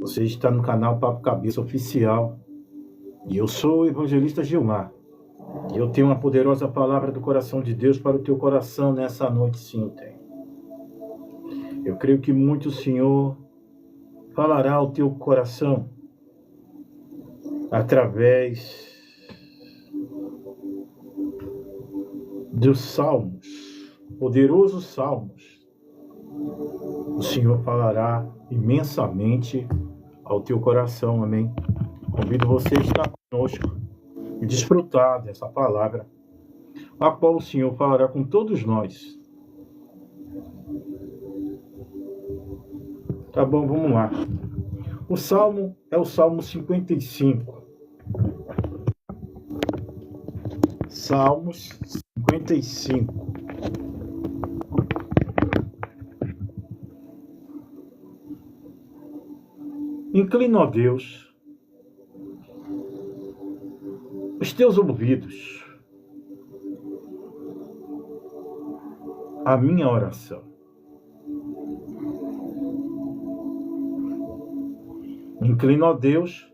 Você está no canal Papo Cabeça Oficial e eu sou o evangelista Gilmar. E eu tenho uma poderosa palavra do coração de Deus para o teu coração nessa noite, sim, eu tenho. Eu creio que muito o Senhor falará ao teu coração através dos salmos, poderosos salmos. O Senhor falará imensamente ao teu coração, amém? Convido você a estar conosco e desfrutar dessa palavra, a qual o Senhor falará com todos nós. Tá bom, vamos lá. O salmo é o Salmo 55. Salmos 55. Inclina, ó Deus, os teus ouvidos à minha oração. Inclina, ó Deus,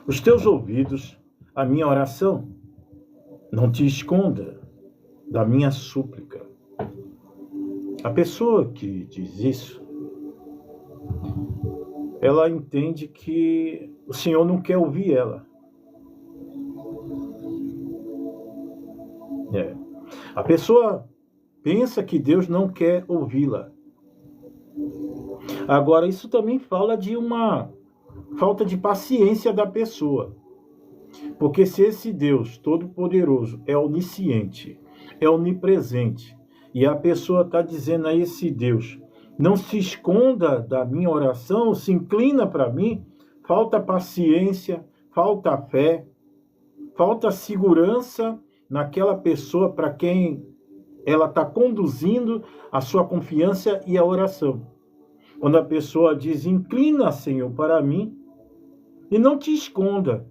os teus ouvidos à minha oração. Não te esconda da minha súplica. A pessoa que diz isso, ela entende que o Senhor não quer ouvir ela. A pessoa pensa que Deus não quer ouvi-la. Agora, isso também fala de uma falta de paciência da pessoa. Porque se esse Deus Todo-Poderoso é onisciente, é onipresente, e a pessoa está dizendo a esse Deus, não se esconda da minha oração, se inclina para mim, falta paciência, falta fé, falta segurança naquela pessoa para quem ela está conduzindo a sua confiança e a oração. Quando a pessoa diz, inclina, Senhor, para mim, e não te esconda.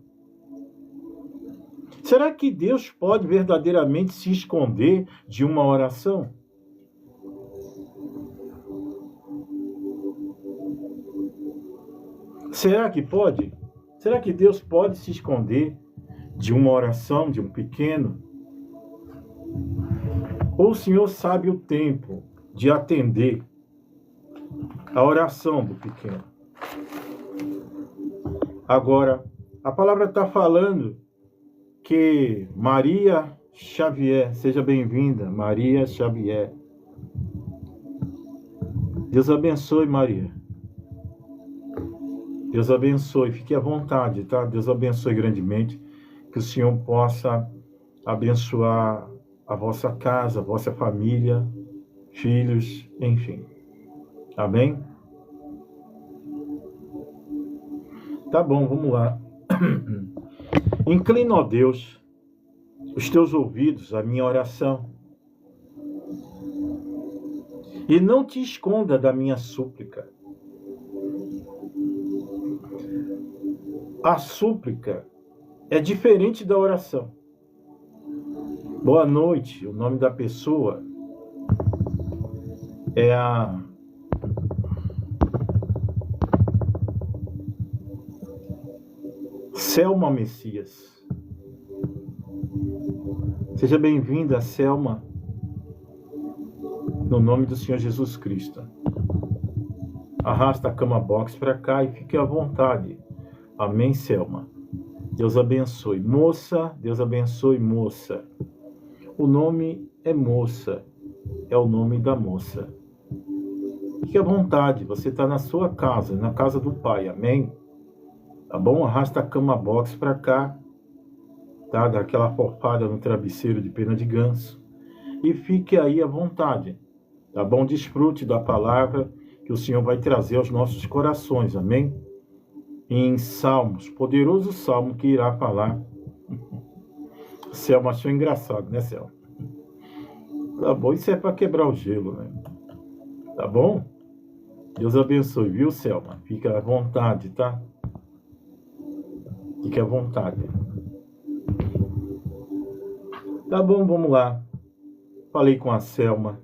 Será que Deus pode verdadeiramente se esconder de uma oração? Será que pode? Será que Deus pode se esconder de uma oração, de um pequeno? Ou o Senhor sabe o tempo de atender a oração do pequeno? Agora, a palavra está falando que Maria Xavier, seja bem-vinda, Maria Xavier. Deus abençoe, Maria. Deus abençoe, fique à vontade, tá? Deus abençoe grandemente, que o Senhor possa abençoar a vossa casa, a vossa família, filhos, enfim. Amém? Tá bom, vamos lá. Inclina, ó Deus, os teus ouvidos à minha oração e não te esconda da minha súplica. A súplica é diferente da oração. Boa noite, o nome da pessoa é a Selma Messias. Seja bem-vinda, Selma, no nome do Senhor Jesus Cristo. Arrasta a cama box para cá e fique à vontade. Amém, Selma. Deus abençoe. Moça, Deus abençoe, moça. O nome é moça, é o nome da moça. Fique à vontade, você está na sua casa, na casa do Pai, amém? Tá bom? Arrasta a cama box para cá, tá? Dá aquela fofada no travesseiro de pena de ganso e fique aí à vontade, tá bom? Desfrute da palavra que o Senhor vai trazer aos nossos corações, amém? Em Salmos, poderoso Salmo que irá falar. Selma achou engraçado, né, Selma? Tá bom, isso é para quebrar o gelo, né? Tá bom? Deus abençoe, viu, Selma? Fica à vontade, tá? Fique à vontade. Tá bom, vamos lá. Falei com a Selma.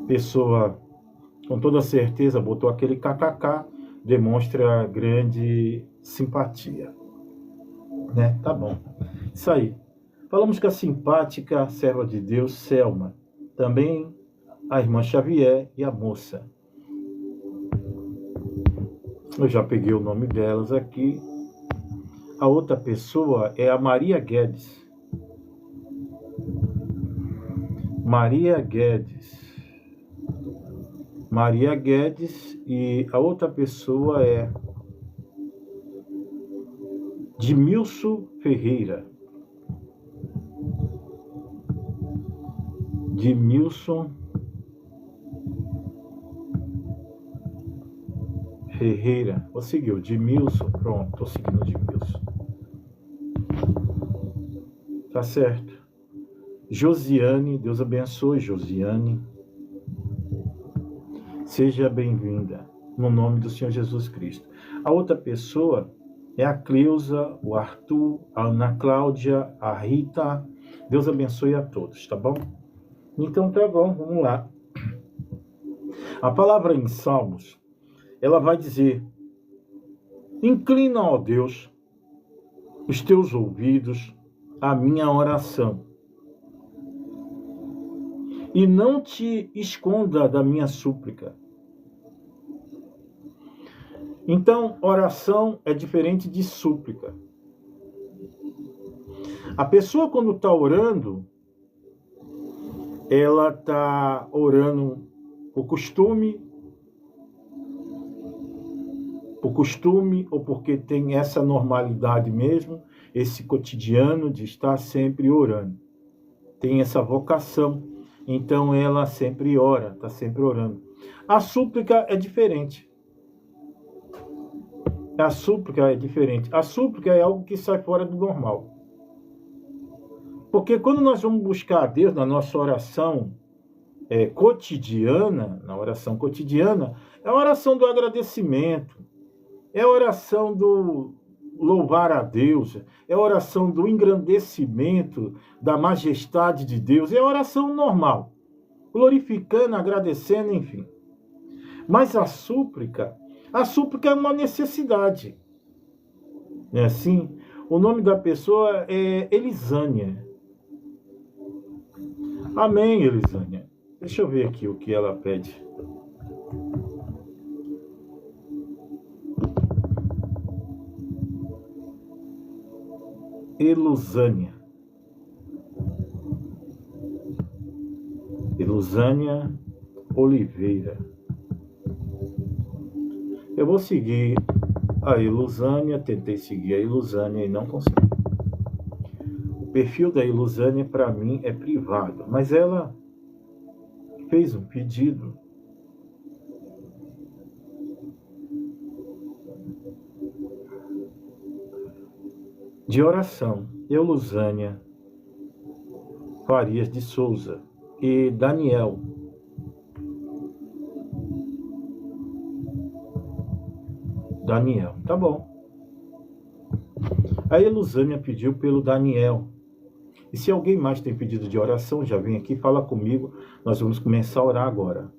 Pessoa com toda certeza botou aquele kkk, demonstra grande simpatia, né? Tá bom. Isso aí. Falamos com a simpática serva de Deus, Selma. Também a irmã Xavier e a moça. Eu já peguei o nome delas aqui. A outra pessoa é a Maria Guedes. Maria Guedes. Maria Guedes, e a outra pessoa é Dimilson Ferreira. Dimilson Ferreira. Vou seguir o Dimilson. Pronto, tô seguindo o Dimilson. Tá certo. Josiane, Deus abençoe, Josiane. Seja bem-vinda, no nome do Senhor Jesus Cristo. A outra pessoa é a Cleusa, o Arthur, a Ana Cláudia, a Rita. Deus abençoe a todos, tá bom? Então tá bom, vamos lá. A palavra em Salmos, ela vai dizer: inclina, ó Deus, os teus ouvidos à minha oração, e não te esconda da minha súplica. Então, oração é diferente de súplica. A pessoa, quando está orando, ela está orando por costume, ou porque tem essa normalidade mesmo, esse cotidiano de estar sempre orando. Tem essa vocação, então ela sempre ora, está sempre orando. A súplica é diferente. A súplica é diferente. A súplica é algo que sai fora do normal. Porque quando nós vamos buscar a Deus na nossa oração cotidiana, é a oração do agradecimento, é a oração do louvar a Deus, é a oração do engrandecimento da majestade de Deus, é a oração normal, glorificando, agradecendo, enfim. Mas a súplica é uma necessidade. É assim? O nome da pessoa é Elisânia. Amém, Elisânia. Deixa eu ver aqui o que ela pede. Elusânia. Elusânia Oliveira. Eu vou seguir a Elusânia, tentei seguir a Elusânia e não consegui. O perfil da Elusânia, para mim, é privado, mas ela fez um pedido. De oração. Elusânia Farias de Souza e Daniel. Daniel, tá bom. A Elusânia pediu pelo Daniel. E se alguém mais tem pedido de oração, já vem aqui, fala comigo. Nós vamos começar a orar agora.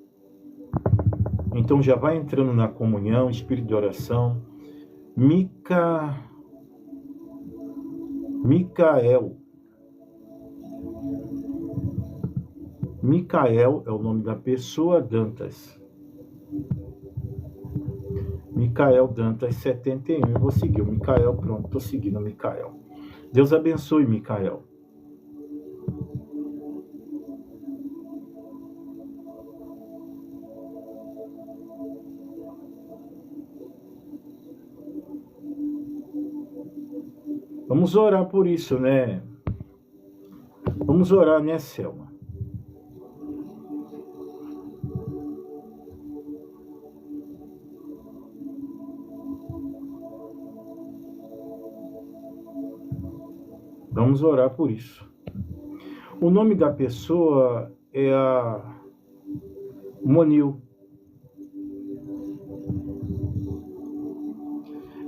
Então já vai entrando na comunhão, espírito de oração. Micael. Micael é o nome da pessoa, Dantas. Micael Dantas 71. Eu vou seguir o Micael, pronto, estou seguindo o Micael. Deus abençoe, Micael. Vamos orar por isso, né? Vamos orar, né, Selma? Vamos orar por isso. O nome da pessoa é a Monil.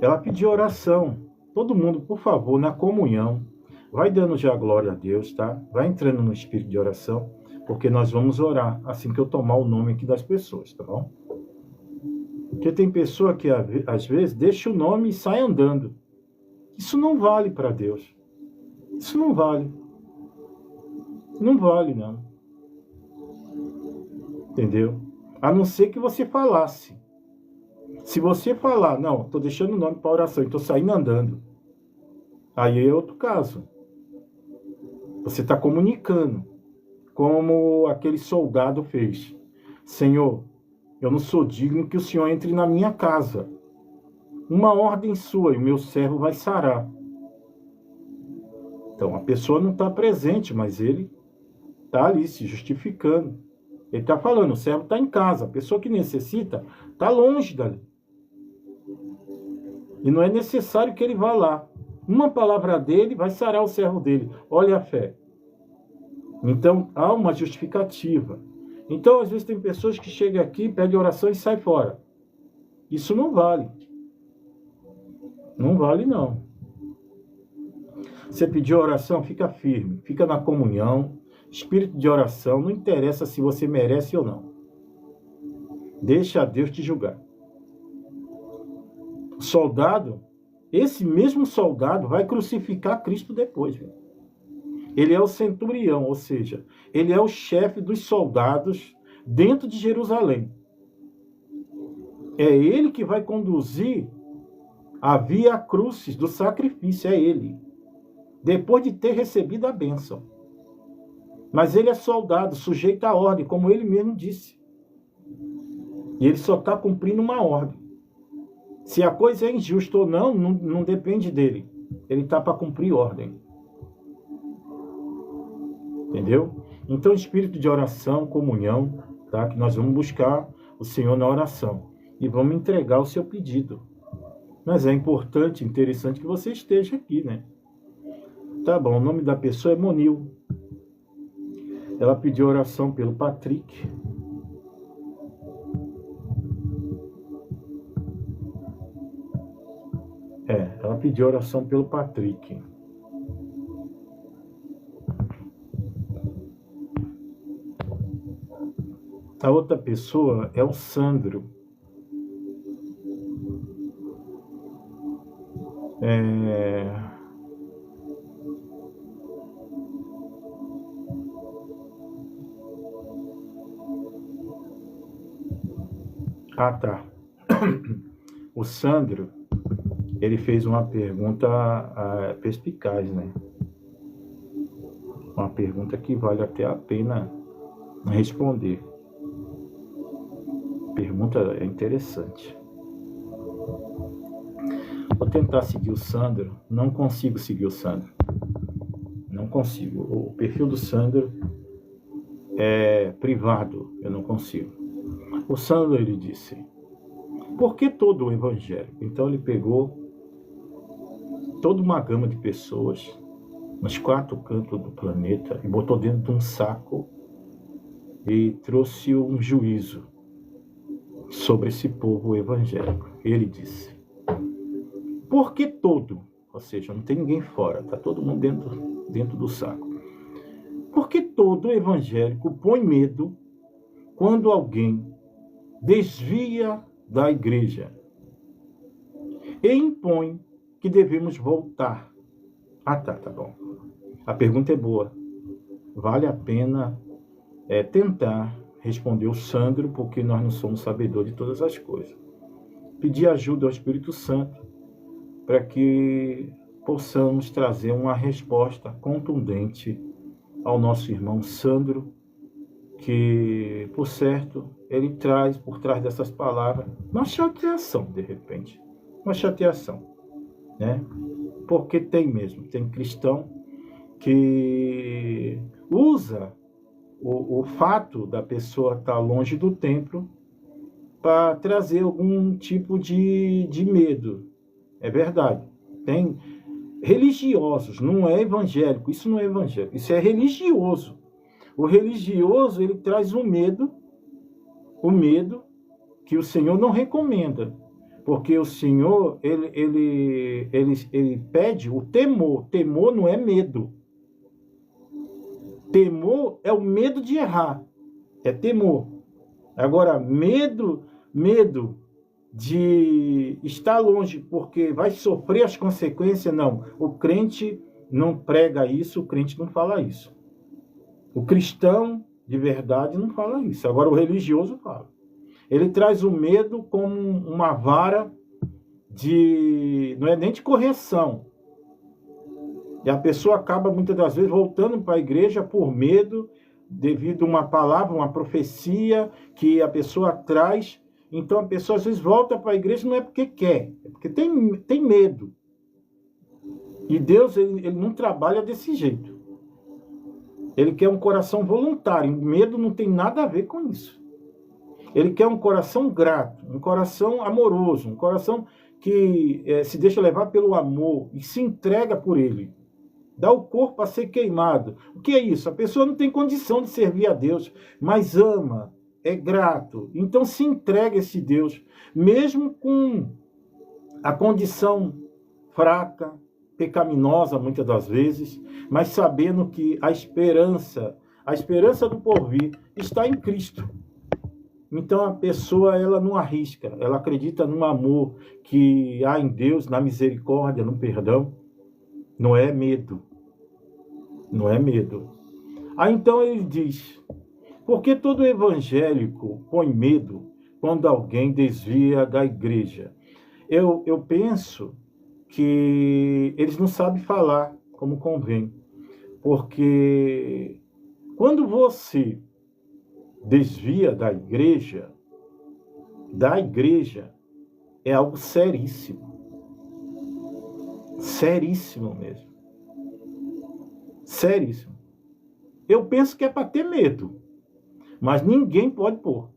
Ela pediu oração. Todo mundo, por favor, na comunhão, vai dando já glória a Deus, tá? Vai entrando no espírito de oração, porque nós vamos orar assim que eu tomar o nome aqui das pessoas, tá bom? Porque tem pessoa que às vezes deixa o nome e sai andando. Isso não vale para Deus. Isso não vale. Não vale, não. Entendeu? A não ser que você falasse. Se você falar, não, estou deixando o nome para oração e estou saindo andando, aí é outro caso. Você está comunicando, como aquele soldado fez. Senhor, eu não sou digno que o Senhor entre na minha casa. Uma ordem sua e o meu servo vai sarar. Então, a pessoa não está presente, mas ele está ali se justificando. Ele está falando, o servo está em casa. A pessoa que necessita está longe dali. E não é necessário que ele vá lá. Uma palavra dele vai sarar o servo dele. Olha a fé. Então, há uma justificativa. Então, às vezes, tem pessoas que chegam aqui, pedem oração e saem fora. Isso não vale. Não vale, não. Você pediu oração, fica firme. Fica na comunhão. Espírito de oração, não interessa se você merece ou não. Deixa Deus te julgar. O soldado, esse mesmo soldado vai crucificar Cristo depois. Viu? Ele é o centurião, ou seja, ele é o chefe dos soldados dentro de Jerusalém. É ele que vai conduzir a via crucis do sacrifício, é ele. Depois de ter recebido a bênção. Mas ele é soldado, sujeito à ordem, como ele mesmo disse. E ele só está cumprindo uma ordem. Se a coisa é injusta ou não, não depende dele. Ele está para cumprir ordem. Entendeu? Então, espírito de oração, comunhão, tá? Que nós vamos buscar o Senhor na oração. E vamos entregar o seu pedido. Mas é importante, interessante que você esteja aqui, né? Tá bom, o nome da pessoa é Monil. Ela pediu oração pelo Patrick. Ela pediu oração pelo Patrick. A outra pessoa é o Sandro. Ah, tá. O Sandro, ele fez uma pergunta perspicaz, né? Uma pergunta que vale até a pena responder. Pergunta é interessante. Vou tentar seguir o Sandro. Não consigo seguir o Sandro. Não consigo. O perfil do Sandro é privado. Eu não consigo. O Sandro, ele disse: por que todo o evangélico? Então ele pegou toda uma gama de pessoas nos 4 cantos do planeta e botou dentro de um saco e trouxe um juízo sobre esse povo evangélico. Ele disse: por que todo? Ou seja, não tem ninguém fora, está todo mundo dentro do saco. Por que todo evangélico põe medo quando alguém desvia da igreja e impõe que devemos voltar? Ah, tá bom. A pergunta é boa. Vale a pena tentar responder o Sandro, porque nós não somos sabedores de todas as coisas. Pedir ajuda ao Espírito Santo para que possamos trazer uma resposta contundente ao nosso irmão Sandro, que, por certo, ele traz por trás dessas palavras uma chateação, de repente. Uma chateação, né? Porque tem mesmo, tem cristão que usa o fato da pessoa estar longe do templo para trazer algum tipo de medo. É verdade. Tem religiosos, não é evangélico, isso não é evangélico, isso é religioso. O religioso, ele traz o medo que o Senhor não recomenda. Porque o Senhor, ele pede o temor. Temor não é medo. Temor é o medo de errar. É temor. Agora, medo de estar longe porque vai sofrer as consequências, não. O crente não prega isso, o crente não fala isso. O cristão, de verdade, não fala isso. Agora, o religioso fala. Ele traz o medo como uma vara não é nem de correção. E a pessoa acaba, muitas das vezes, voltando para a igreja por medo, devido a uma palavra, uma profecia que a pessoa traz. Então, a pessoa, às vezes, volta para a igreja não é porque quer, é porque tem medo. E Deus, ele não trabalha desse jeito. Ele quer um coração voluntário. O medo não tem nada a ver com isso. Ele quer um coração grato, um coração amoroso, um coração que se deixa levar pelo amor e se entrega por ele. Dá o corpo a ser queimado. O que é isso? A pessoa não tem condição de servir a Deus, mas ama, é grato. Então se entrega a esse Deus, mesmo com a condição fraca, pecaminosa muitas das vezes, mas sabendo que a esperança do porvir está em Cristo. Então a pessoa, ela não arrisca, ela acredita no amor que há em Deus, na misericórdia, no perdão. Não é medo. Não é medo. Aí então ele diz, por que todo evangélico põe medo quando alguém desvia da igreja? Eu penso que eles não sabem falar como convém. Porque quando você desvia da igreja é algo seríssimo. Seríssimo mesmo. Seríssimo. Eu penso que é para ter medo, mas ninguém pode pôr.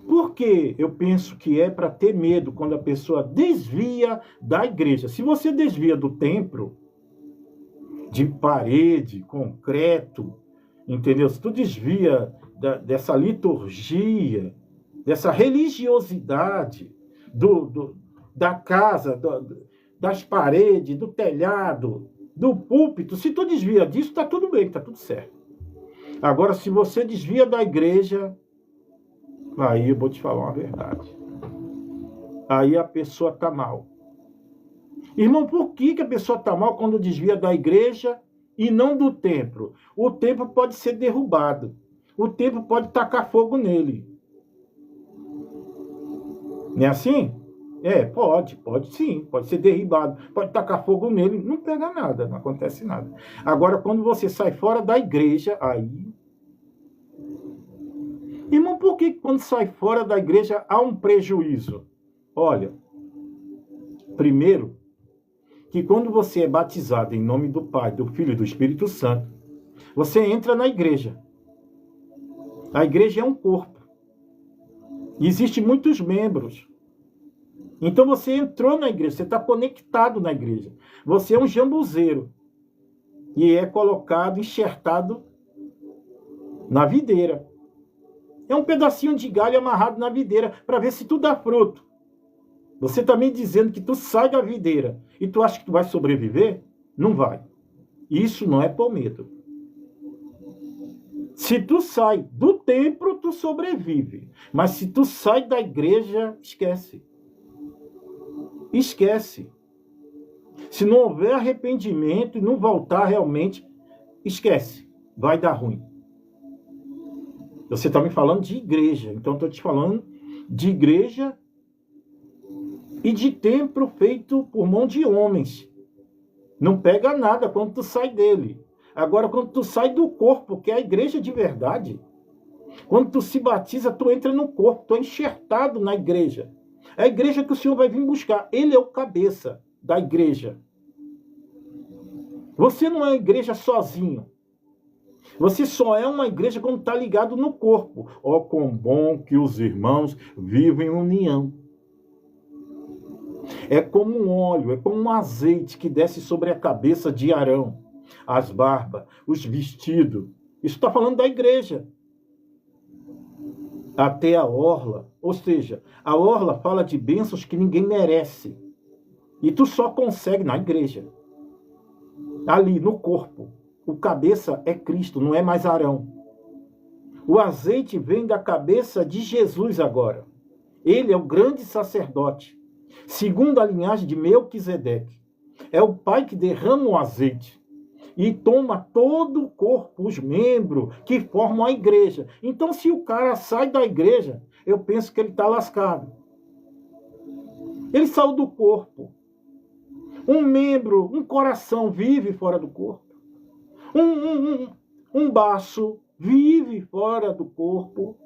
Por que eu penso que é para ter medo quando a pessoa desvia da igreja? Se você desvia do templo, de parede, concreto, entendeu? Se tu desvia dessa liturgia, dessa religiosidade, da casa, das paredes, do telhado, do púlpito, se tu desvia disso, está tudo bem, está tudo certo. Agora, se você desvia da igreja, aí eu vou te falar uma verdade. Aí a pessoa está mal. Irmão, por que a pessoa está mal quando desvia da igreja e não do templo? O templo pode ser derrubado. O templo pode tacar fogo nele. Não é assim? Pode sim, pode ser derribado, pode tacar fogo nele, não pega nada, não acontece nada. Agora, quando você sai fora da igreja, aí... Irmão, por que quando sai fora da igreja há um prejuízo? Olha, primeiro, que quando você é batizado em nome do Pai, do Filho e do Espírito Santo, você entra na igreja. A igreja é um corpo. E existem muitos membros. Então você entrou na igreja, você está conectado na igreja. Você é um jambuzeiro. E é colocado, enxertado na videira. É um pedacinho de galho amarrado na videira para ver se tu dá fruto. Você está me dizendo que tu sai da videira e tu acha que tu vai sobreviver? Não vai. Isso não é por medo. Se tu sai do templo, tu sobrevive. Mas se tu sai da igreja, esquece. Esquece. Se não houver arrependimento e não voltar realmente, esquece. Vai dar ruim. Você está me falando de igreja. Então, estou te falando de igreja e de templo feito por mão de homens. Não pega nada quando tu sai dele. Agora, quando tu sai do corpo, que é a igreja de verdade, quando tu se batiza, tu entra no corpo, tu é enxertado na igreja. É a igreja que o Senhor vai vir buscar. Ele é o cabeça da igreja. Você não é uma igreja sozinho. Você só é uma igreja quando está ligado no corpo. Ó, quão bom que os irmãos vivem em união. É como um óleo, é como um azeite que desce sobre a cabeça de Arão. As barbas, os vestidos. Isso está falando da igreja. até a orla. Ou seja, a orla fala de bênçãos que ninguém merece. E tu só consegue na igreja. Ali, no corpo. O cabeça é Cristo, não é mais Arão. O azeite vem da cabeça de Jesus agora. Ele é o grande sacerdote, segundo a linhagem de Melquisedeque. É o Pai que derrama o azeite e toma todo o corpo, os membros que formam a igreja. Então, se o cara sai da igreja, eu penso que ele está lascado. Ele saiu do corpo. Um membro, um coração vive fora do corpo. Um baço vive fora do corpo.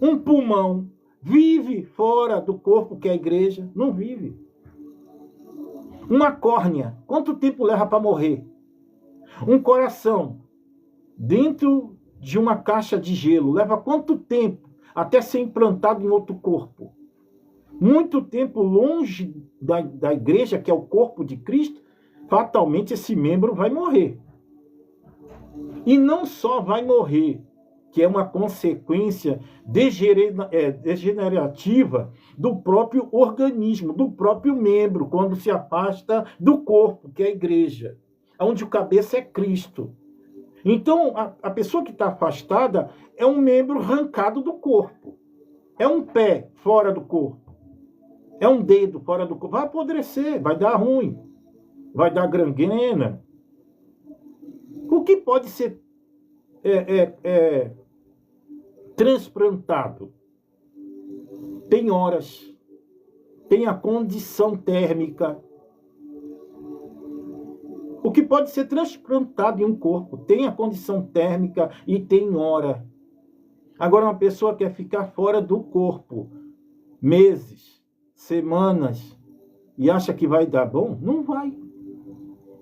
Um pulmão vive fora do corpo, que é a igreja. Não vive. Uma córnea, quanto tempo leva para morrer? Um coração, dentro de uma caixa de gelo, leva quanto tempo até ser implantado em outro corpo? Muito tempo longe da igreja, que é o corpo de Cristo, fatalmente esse membro vai morrer. E não só vai morrer, que é uma consequência degenerativa do próprio organismo, do próprio membro, quando se afasta do corpo, que é a igreja, onde o cabeça é Cristo. Então, a pessoa que está afastada é um membro arrancado do corpo. É um pé fora do corpo. É um dedo fora do corpo. Vai apodrecer, vai dar ruim. Vai dar gangrena. O que pode ser transplantado? Tem horas. Tem a condição térmica. O que pode ser transplantado em um corpo tem a condição térmica e tem hora. Agora, uma pessoa quer ficar fora do corpo meses, semanas, e acha que vai dar bom? Não vai.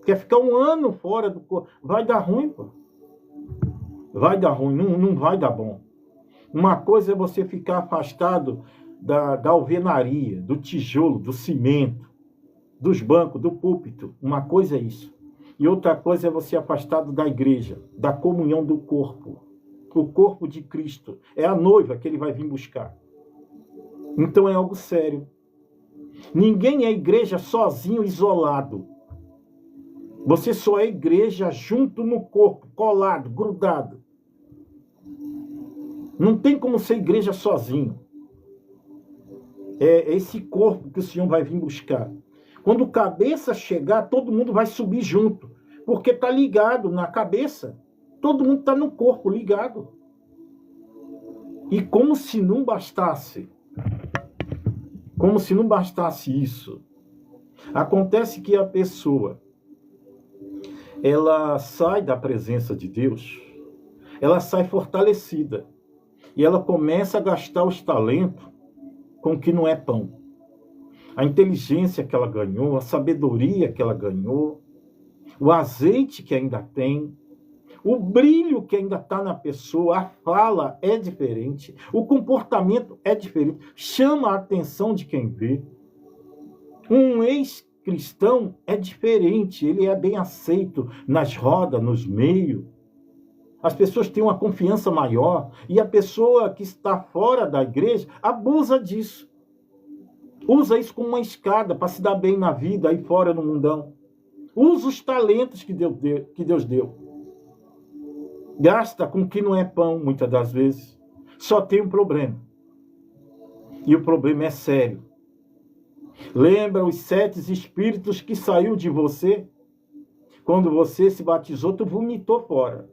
Quer ficar um ano fora do corpo? Vai dar ruim, pô. Vai dar ruim, não vai dar bom. Uma coisa é você ficar afastado da alvenaria, do tijolo, do cimento, dos bancos, do púlpito. Uma coisa é isso. E outra coisa é você afastado da igreja, da comunhão do corpo. O corpo de Cristo. É a noiva que ele vai vir buscar. Então é algo sério. Ninguém é igreja sozinho, isolado. Você só é igreja junto no corpo, colado, grudado. Não tem como ser igreja sozinho. É esse corpo que o Senhor vai vir buscar. Quando o cabeça chegar, todo mundo vai subir junto. Porque está ligado na cabeça. Todo mundo está no corpo ligado. E como se não bastasse. Como se não bastasse isso. Acontece que a pessoa, ela sai da presença de Deus, ela sai fortalecida. E ela começa a gastar os talentos com o que não é pão. A inteligência que ela ganhou, a sabedoria que ela ganhou, o azeite que ainda tem, o brilho que ainda está na pessoa, a fala é diferente, o comportamento é diferente, chama a atenção de quem vê. Um ex-cristão é diferente, ele é bem aceito nas rodas, nos meios. As pessoas têm uma confiança maior e a pessoa que está fora da igreja abusa disso. Usa isso como uma escada para se dar bem na vida, aí fora no mundão. Usa os talentos que Deus deu. Gasta com o que não é pão, muitas das vezes. Só tem um problema. E o problema é sério. Lembra os 7 espíritos que saiu de você? Quando você se batizou, tu vomitou fora.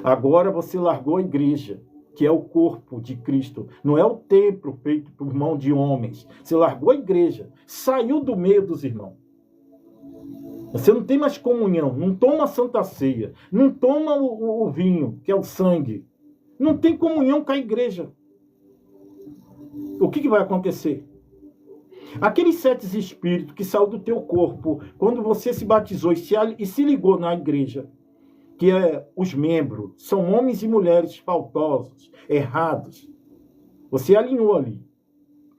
Agora você largou a igreja, que é o corpo de Cristo. Não é o templo feito por mão de homens. Você largou a igreja, saiu do meio dos irmãos. Você não tem mais comunhão, não toma a Santa Ceia, não toma o vinho, que é o sangue. Não tem comunhão com a igreja. O que vai acontecer? Aqueles 7 espíritos que saiu do teu corpo, quando você se batizou e se ligou na igreja, que é os membros, são homens e mulheres faltosos, errados. Você alinhou ali.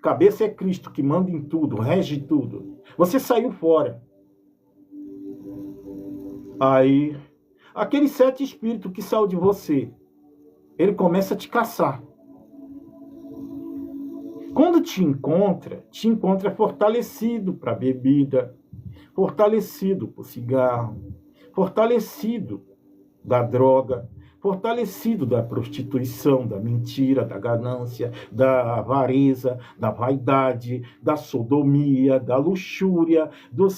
Cabeça é Cristo que manda em tudo, rege tudo. Você saiu fora. Aí, aqueles 7 espíritos que saiu de você, ele começa a te caçar. Quando te encontra fortalecido para a bebida, fortalecido para o cigarro, fortalecido da droga, fortalecido da prostituição, da mentira, da ganância, da avareza, da vaidade, da sodomia, da luxúria, do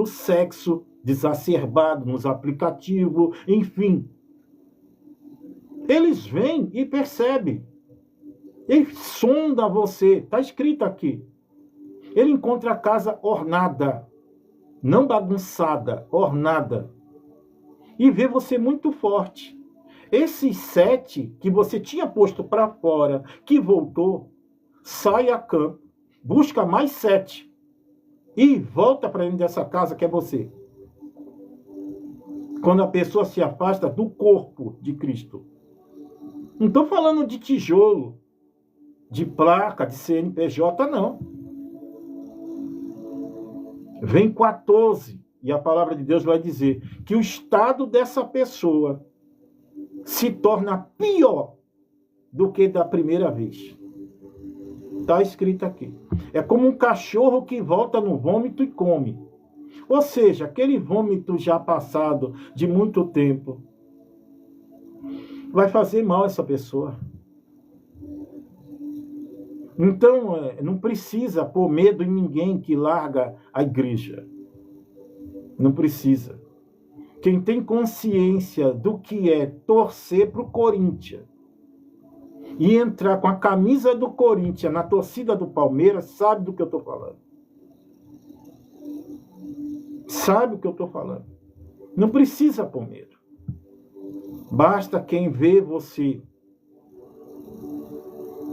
sexo desacerbado nos aplicativos, enfim. Eles vêm e percebem. Ele sonda você, está escrito aqui. Ele encontra a casa ornada, não bagunçada, ornada. E vê você muito forte. Esses 7 que você tinha posto para fora, que voltou, sai a campo, busca mais 7 e volta para dentro dessa casa que é você. Quando a pessoa se afasta do corpo de Cristo. Não estou falando de tijolo, de placa, de CNPJ, não. Vem 14, e a palavra de Deus vai dizer que o estado dessa pessoa se torna pior do que da primeira vez. Está escrito aqui. É como um cachorro que volta no vômito e come. Ou seja, aquele vômito já passado de muito tempo vai fazer mal a essa pessoa. Então, não precisa pôr medo em ninguém que larga a igreja. Não precisa. Quem tem consciência do que é torcer para o Corinthians e entrar com a camisa do Corinthians na torcida do Palmeiras, sabe do que eu estou falando. Sabe o que eu estou falando. Não precisa pôr medo. Basta quem vê você.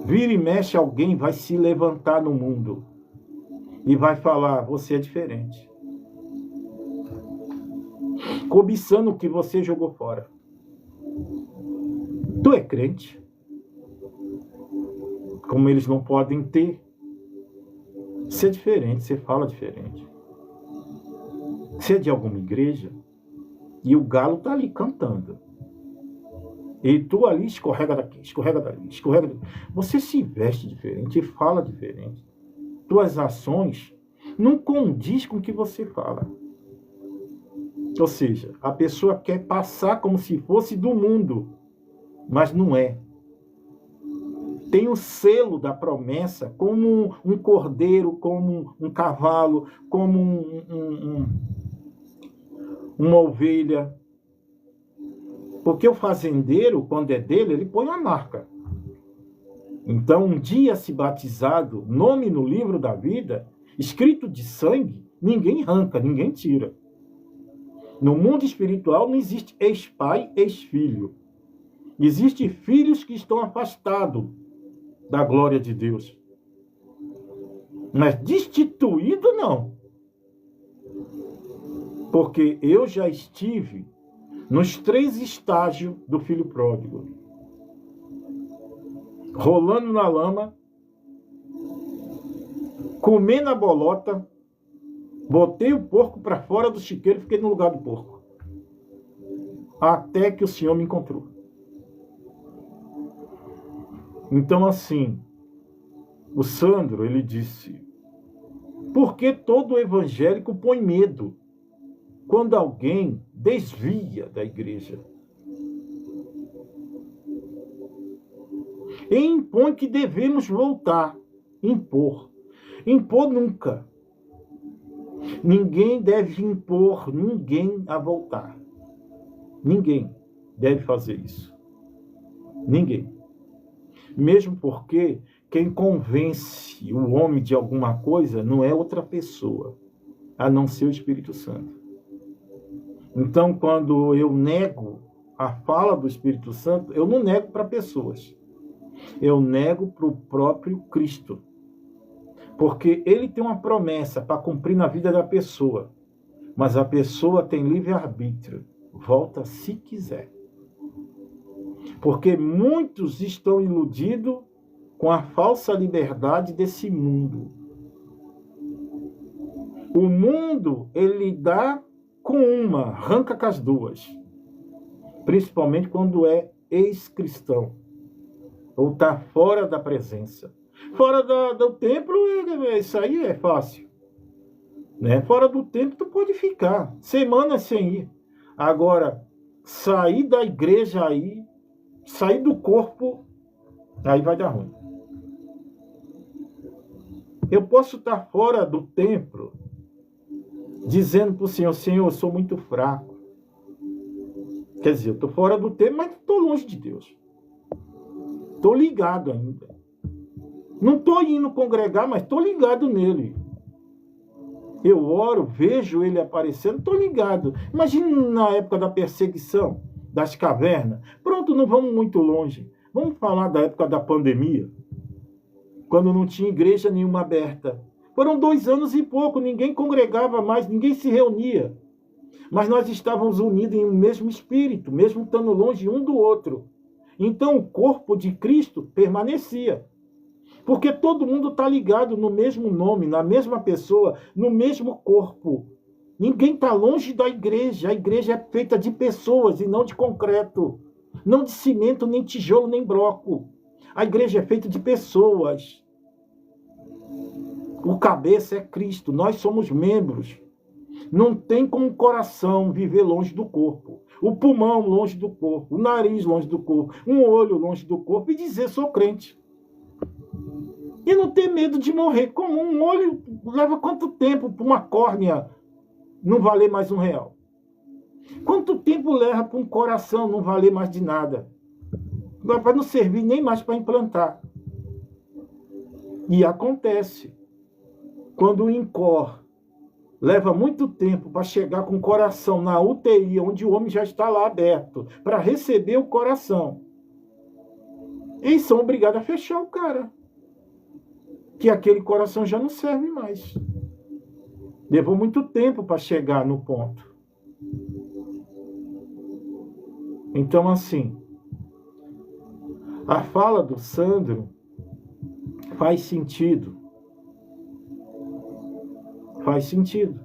Vira e mexe, alguém vai se levantar no mundo e vai falar, você é diferente. Cobiçando o que você jogou fora. Tu é crente? Como eles não podem ter. Você é diferente, você fala diferente. Você é de alguma igreja e o galo tá ali cantando. E tu ali escorrega daqui, escorrega dali, escorrega dali. Você se veste diferente e fala diferente. Tuas ações não condiz com o que você fala. Ou seja, a pessoa quer passar como se fosse do mundo, mas não é. Tem o selo da promessa como um cordeiro, como um cavalo, como uma ovelha. Porque o fazendeiro, quando é dele, ele põe uma marca. Então, um dia se batizado, nome no livro da vida, escrito de sangue, ninguém arranca, ninguém tira. No mundo espiritual não existe ex-pai, ex-filho. Existem filhos que estão afastados da glória de Deus. Mas destituído, não. Porque eu já estive nos 3 estágios do filho pródigo. Rolando na lama, comendo a bolota, botei o porco para fora do chiqueiro e fiquei no lugar do porco. Até que o Senhor me encontrou. Então, assim, o Sandro, ele disse, por que todo evangélico põe medo quando alguém desvia da igreja? E impõe que devemos voltar. Impor. Impor nunca. Ninguém deve impor ninguém a voltar. Ninguém deve fazer isso. Ninguém. Mesmo porque quem convence o homem de alguma coisa não é outra pessoa, a não ser o Espírito Santo. Então, quando eu nego a fala do Espírito Santo, eu não nego para pessoas. Eu nego para o próprio Cristo. Porque ele tem uma promessa para cumprir na vida da pessoa. Mas a pessoa tem livre-arbítrio. Volta se quiser. Porque muitos estão iludidos com a falsa liberdade desse mundo. O mundo, ele dá com uma, arranca com as duas. Principalmente quando é ex-cristão, ou está fora da presença. Fora do templo, isso aí é fácil. Né? Fora do templo, tu pode ficar semanas sem ir. Agora, sair da igreja aí, sair do corpo, aí vai dar ruim. Eu posso estar fora do templo, dizendo para o Senhor, Senhor, eu sou muito fraco. Quer dizer, eu estou fora do templo, mas estou longe de Deus. Estou ligado ainda. Não estou indo congregar, mas estou ligado nele. Eu oro, vejo ele aparecendo, estou ligado. Imagina na época da perseguição, das cavernas. Pronto, não vamos muito longe. Vamos falar da época da pandemia, quando não tinha igreja nenhuma aberta. Foram 2 anos e pouco, ninguém congregava mais, ninguém se reunia. Mas nós estávamos unidos em um mesmo espírito, mesmo estando longe um do outro. Então o corpo de Cristo permanecia. Porque todo mundo está ligado no mesmo nome, na mesma pessoa, no mesmo corpo. Ninguém está longe da igreja. A igreja é feita de pessoas e não de concreto. Não de cimento, nem tijolo, nem bloco. A igreja é feita de pessoas. O cabeça é Cristo. Nós somos membros. Não tem como o coração viver longe do corpo. O pulmão longe do corpo. O nariz longe do corpo. Um olho longe do corpo e dizer sou crente. E não ter medo de morrer. Como um olho leva quanto tempo para uma córnea não valer mais R$1? Quanto tempo leva para um coração não valer mais de nada? Para não servir nem mais para implantar. E acontece. Quando o INCOR leva muito tempo para chegar com o coração na UTI, onde o homem já está lá aberto, para receber o coração, eles são obrigados a fechar o cara. Que aquele coração já não serve mais. Levou muito tempo para chegar no ponto. Então, assim, a fala do Sandro faz sentido. Faz sentido.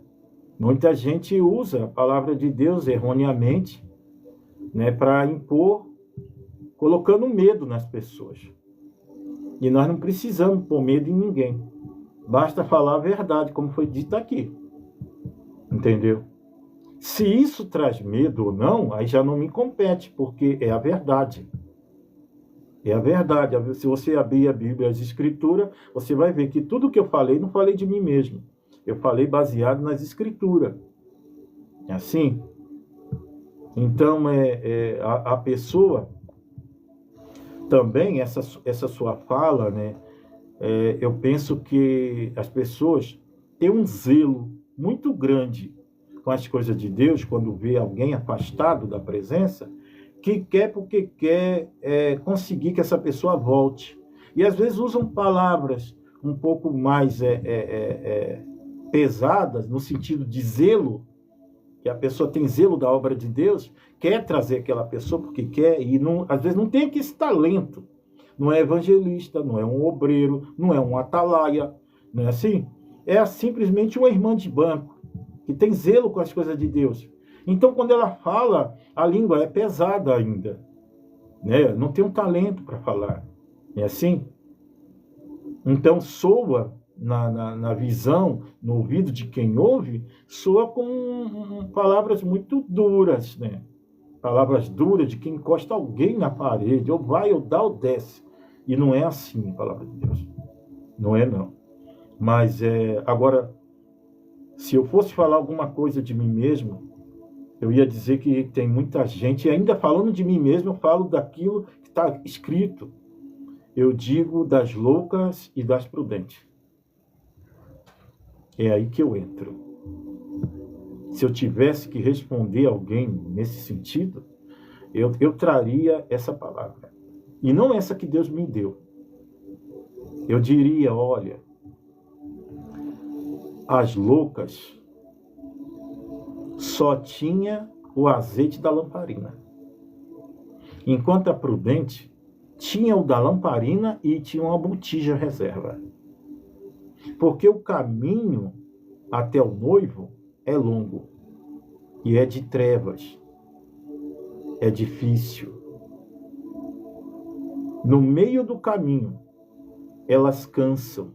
Muita gente usa a palavra de Deus erroneamente, né, para impor, colocando medo nas pessoas. E nós não precisamos pôr medo em ninguém. Basta falar a verdade, como foi dito aqui. Entendeu? Se isso traz medo ou não, aí já não me compete, porque é a verdade. É a verdade. Se você abrir a Bíblia, as Escrituras, você vai ver que tudo que eu falei, não falei de mim mesmo. Eu falei baseado nas Escrituras. É assim? Então, a pessoa... Também, essa sua fala, né? Eu penso que as pessoas têm um zelo muito grande com as coisas de Deus, quando vê alguém afastado da presença, que quer porque quer conseguir que essa pessoa volte. E às vezes usam palavras um pouco mais pesadas, no sentido de zelo, que a pessoa tem zelo da obra de Deus, quer trazer aquela pessoa porque quer, e não, às vezes não tem aquele talento. Não é evangelista, não é um obreiro, não é um atalaia, não é assim? É simplesmente uma irmã de banco, que tem zelo com as coisas de Deus. Então, quando ela fala, a língua é pesada ainda. Né? Não tem um talento para falar. É assim? Então, soa na visão, no ouvido de quem ouve, soa com palavras muito duras, né? Palavras duras de quem encosta alguém na parede, ou vai, ou dá, ou desce. E não é assim a palavra de Deus. Não é, não. Mas, agora, se eu fosse falar alguma coisa de mim mesmo, eu ia dizer que tem muita gente, e ainda falando de mim mesmo, eu falo daquilo que está escrito. Eu digo das loucas e das prudentes. É aí que eu entro. Se eu tivesse que responder alguém nesse sentido, eu traria essa palavra. E não essa que Deus me deu. Eu diria, olha, as loucas só tinha o azeite da lamparina. Enquanto a prudente tinha o da lamparina e tinha uma botija reserva. Porque o caminho até o noivo é longo e é de trevas, é difícil. no meio do caminho, elas cansam,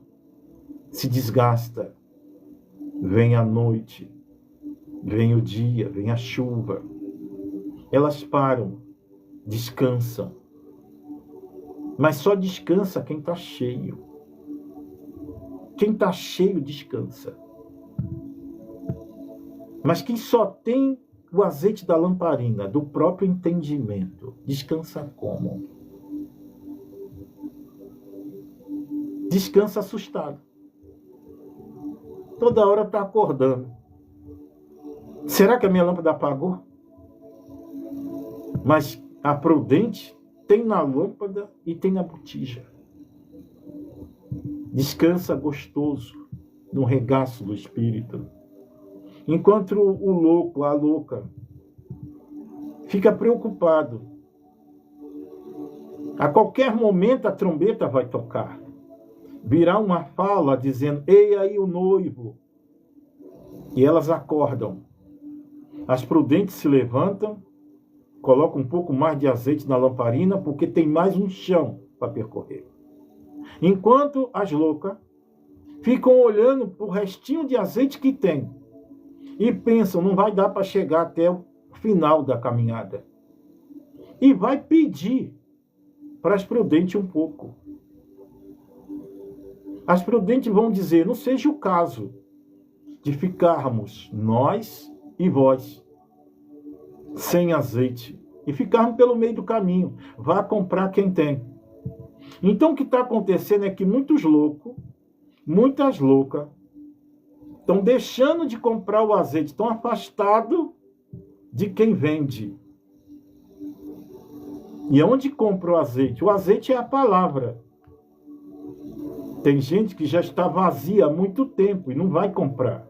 se desgastam. Vem a noite, vem o dia, vem a chuva. Elas param, descansam. Mas só descansa quem está cheio. Quem está cheio descansa. Mas quem só tem o azeite da lamparina, do próprio entendimento, descansa como? Descansa assustado. Toda hora está acordando. Será que a minha lâmpada apagou? Mas a prudente tem na lâmpada e tem na botija. Descansa gostoso no regaço do Espírito. Enquanto o louco, a louca, fica preocupado. A qualquer momento a trombeta vai tocar. Virá uma fala dizendo, ei aí o noivo. E elas acordam. As prudentes se levantam, colocam um pouco mais de azeite na lamparina, porque tem mais um chão para percorrer. Enquanto as loucas ficam olhando para o restinho de azeite que tem e pensam, não vai dar para chegar até o final da caminhada. E vai pedir para as prudentes um pouco. As prudentes vão dizer, não seja o caso de ficarmos nós e vós sem azeite e ficarmos pelo meio do caminho. Vá comprar quem tem. Então o que está acontecendo é que muitos loucos, muitas loucas, estão deixando de comprar o azeite, estão afastados de quem vende. E onde compra o azeite? O azeite é a palavra. Tem gente que já está vazia há muito tempo e não vai comprar.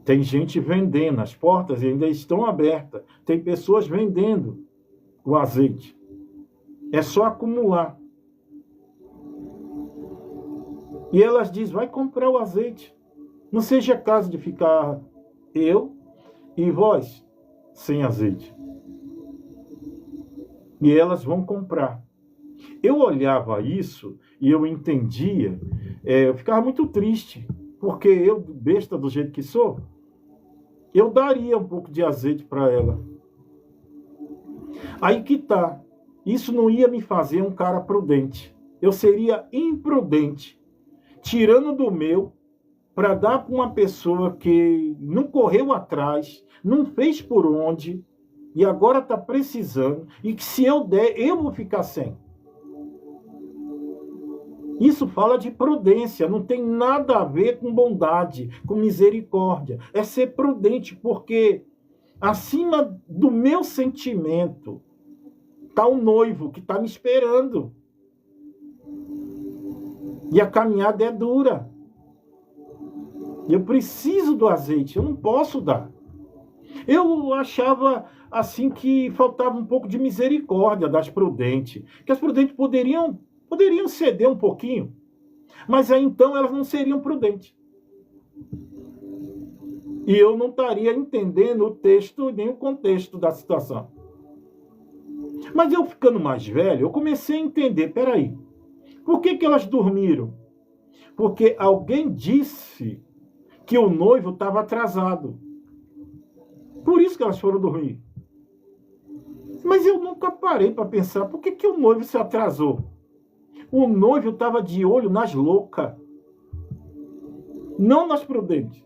Tem gente vendendo, as portas ainda estão abertas. Tem pessoas vendendo o azeite. É só acumular. E elas dizem, vai comprar o azeite. Não seja caso de ficar eu e vós sem azeite. E elas vão comprar. Eu olhava isso e eu entendia, eu ficava muito triste, porque eu, besta do jeito que sou, eu daria um pouco de azeite para ela. Aí que tá, isso não ia me fazer um cara prudente. Eu seria imprudente, tirando do meu para dar para uma pessoa que não correu atrás, não fez por onde, e agora está precisando, e que se eu der, eu vou ficar sem. Isso fala de prudência, não tem nada a ver com bondade, com misericórdia. É ser prudente, porque acima do meu sentimento está o noivo que está me esperando. E a caminhada é dura. Eu preciso do azeite, eu não posso dar. Eu achava assim que faltava um pouco de misericórdia das prudentes, que as prudentes poderiam ceder um pouquinho, mas aí então elas não seriam prudentes. E eu não estaria entendendo o texto nem o contexto da situação. Mas eu ficando mais velho, eu comecei a entender, peraí, por que elas dormiram? Porque alguém disse que o noivo estava atrasado. Por isso que elas foram dormir. Mas eu nunca parei para pensar, por que o noivo se atrasou? O noivo estava de olho nas loucas, não nas prudentes.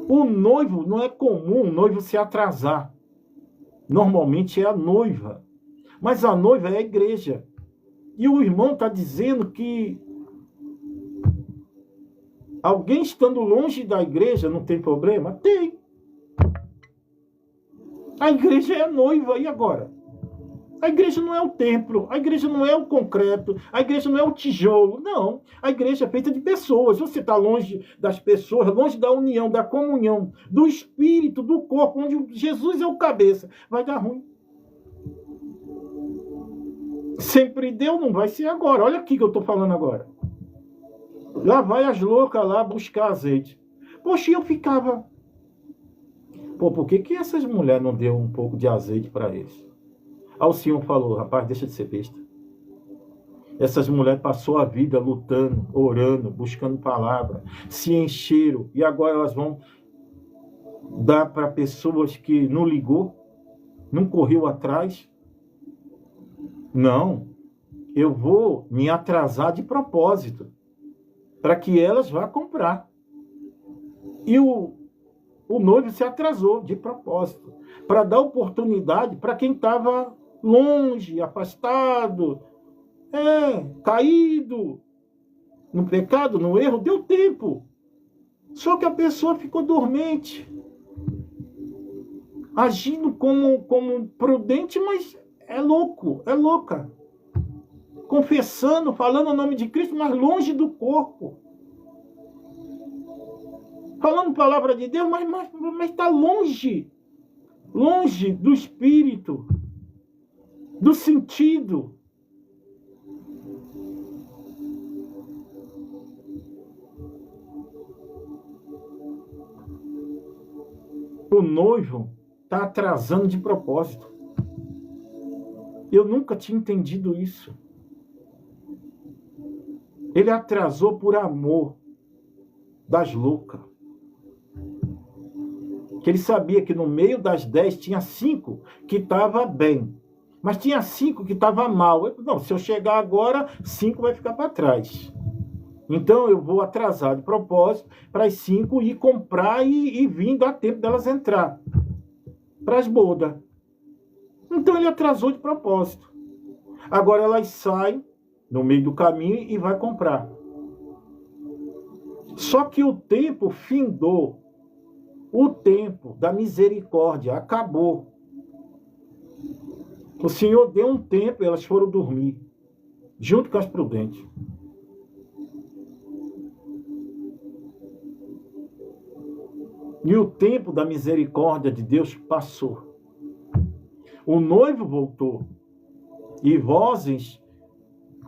O noivo, não é comum o noivo se atrasar. Normalmente é a noiva. Mas a noiva é a igreja. E o irmão está dizendo que alguém estando longe da igreja não tem problema? Tem. A igreja é a noiva, e agora? A igreja não é o templo, a igreja não é o concreto, a igreja não é o tijolo, não. A igreja é feita de pessoas. Você está longe das pessoas, longe da união, da comunhão, do espírito, do corpo, onde Jesus é o cabeça. Vai dar ruim. Sempre deu, não vai ser agora. Olha aqui que eu estou falando agora. Lá vai as loucas lá buscar azeite. Poxa, eu ficava... Pô, por que essas mulheres não deu um pouco de azeite para eles? Aí o Senhor falou, rapaz, deixa de ser besta. Essas mulheres passou a vida lutando, orando, buscando palavra, se encheram, e agora elas vão dar para pessoas que não ligou, não correu atrás. Não, eu vou me atrasar de propósito, para que elas vá comprar. E o noivo se atrasou de propósito, para dar oportunidade para quem estava longe, afastado, caído no pecado, no erro, deu tempo. Só que a pessoa ficou dormente, agindo como prudente, mas é louco, é louca. Confessando, falando o nome de Cristo, mas longe do corpo. Falando palavra de Deus, mas está longe. Longe do espírito, do sentido. O noivo está atrasando de propósito. Eu nunca tinha entendido isso. Ele atrasou por amor das loucas. Que ele sabia que no meio das 10 tinha 5 que estavam bem. Mas tinha 5 que estavam mal. Não, se eu chegar agora, 5 vai ficar para trás. Então eu vou atrasar de propósito para as 5 ir comprar e vir dar tempo delas entrar para as bodas. Então ele atrasou de propósito. Agora elas saem no meio do caminho e vai comprar. Só que o tempo findou. O tempo da misericórdia acabou. O Senhor deu um tempo e elas foram dormir, junto com as prudentes. E o tempo da misericórdia de Deus passou. O noivo voltou. E vozes,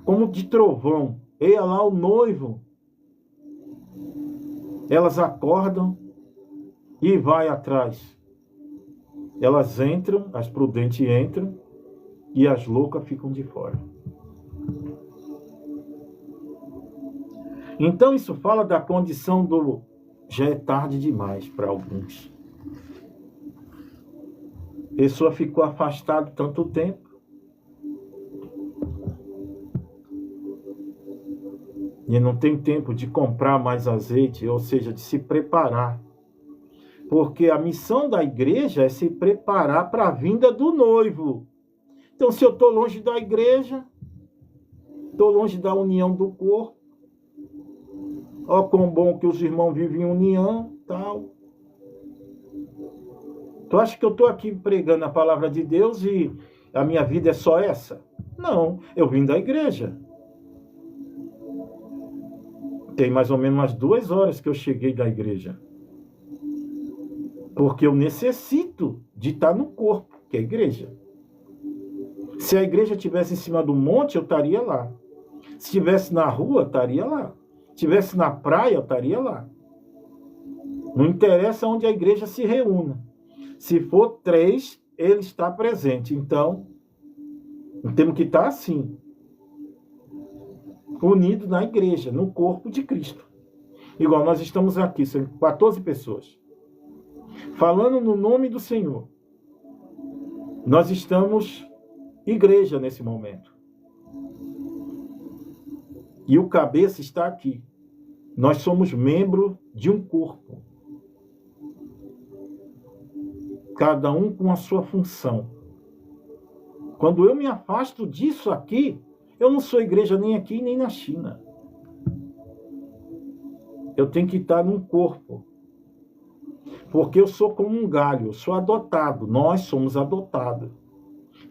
como de trovão, eia lá o noivo. Elas acordam e vai atrás. Elas entram, as prudentes entram, e as loucas ficam de fora. Então isso fala da condição do já é tarde demais para alguns. A pessoa ficou afastada tanto tempo. E não tem tempo de comprar mais azeite, ou seja, de se preparar. Porque a missão da igreja é se preparar para a vinda do noivo. Então, se eu estou longe da igreja, estou longe da união do corpo, ó, quão bom que os irmãos vivem em união, tal. Tu acha que eu estou aqui pregando a palavra de Deus e a minha vida é só essa? Não, eu vim da igreja. Tem mais ou menos umas 2 horas que eu cheguei da igreja. Porque eu necessito de estar no corpo, que é a igreja. Se a igreja estivesse em cima do monte, eu estaria lá. Se estivesse na rua, eu estaria lá. Se estivesse na praia, eu estaria lá. Não interessa onde a igreja se reúna. Se for 3, ele está presente. Então, temos que estar assim. Unido na igreja, no corpo de Cristo. Igual nós estamos aqui, são 14 pessoas. Falando no nome do Senhor. Nós estamos igreja nesse momento. E o cabeça está aqui. Nós somos membro de um corpo. Cada um com a sua função. Quando eu me afasto disso aqui, eu não sou igreja nem aqui nem na China. Eu tenho que estar num corpo. Porque eu sou como um galho, eu sou adotado. Nós somos adotados.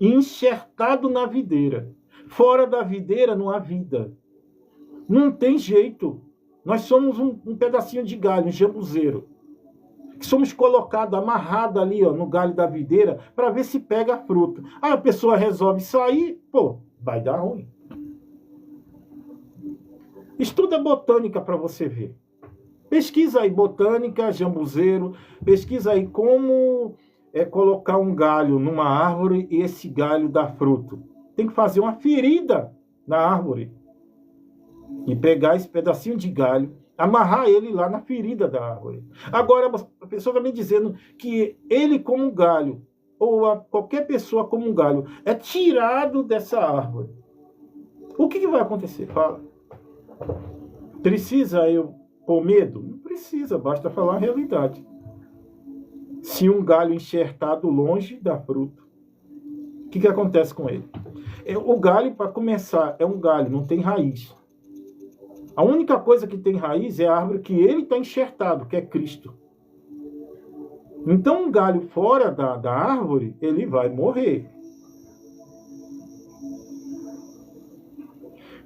Enxertado na videira. Fora da videira não há vida. Não tem jeito. Nós somos um pedacinho de galho, um jambuzeiro. Que somos colocados, amarrados ali, ó, no galho da videira, para ver se pega fruta. Aí a pessoa resolve sair, vai dar ruim. Estuda botânica para você ver. Pesquisa aí botânica, jambuzeiro, pesquisa aí como é colocar um galho numa árvore e esse galho dá fruto. Tem que fazer uma ferida na árvore e pegar esse pedacinho de galho, amarrar ele lá na ferida da árvore. Agora, a pessoa está me dizendo que ele como um galho, ou qualquer pessoa como um galho, é tirado dessa árvore. O que vai acontecer? Fala. Precisa eu pôr medo? Não precisa, basta falar a realidade. Se um galho enxertado longe dá fruto, o que acontece com ele? O galho, para começar, é um galho, não tem raiz. A única coisa que tem raiz é a árvore que ele está enxertado, que é Cristo. Então, um galho fora da árvore, ele vai morrer.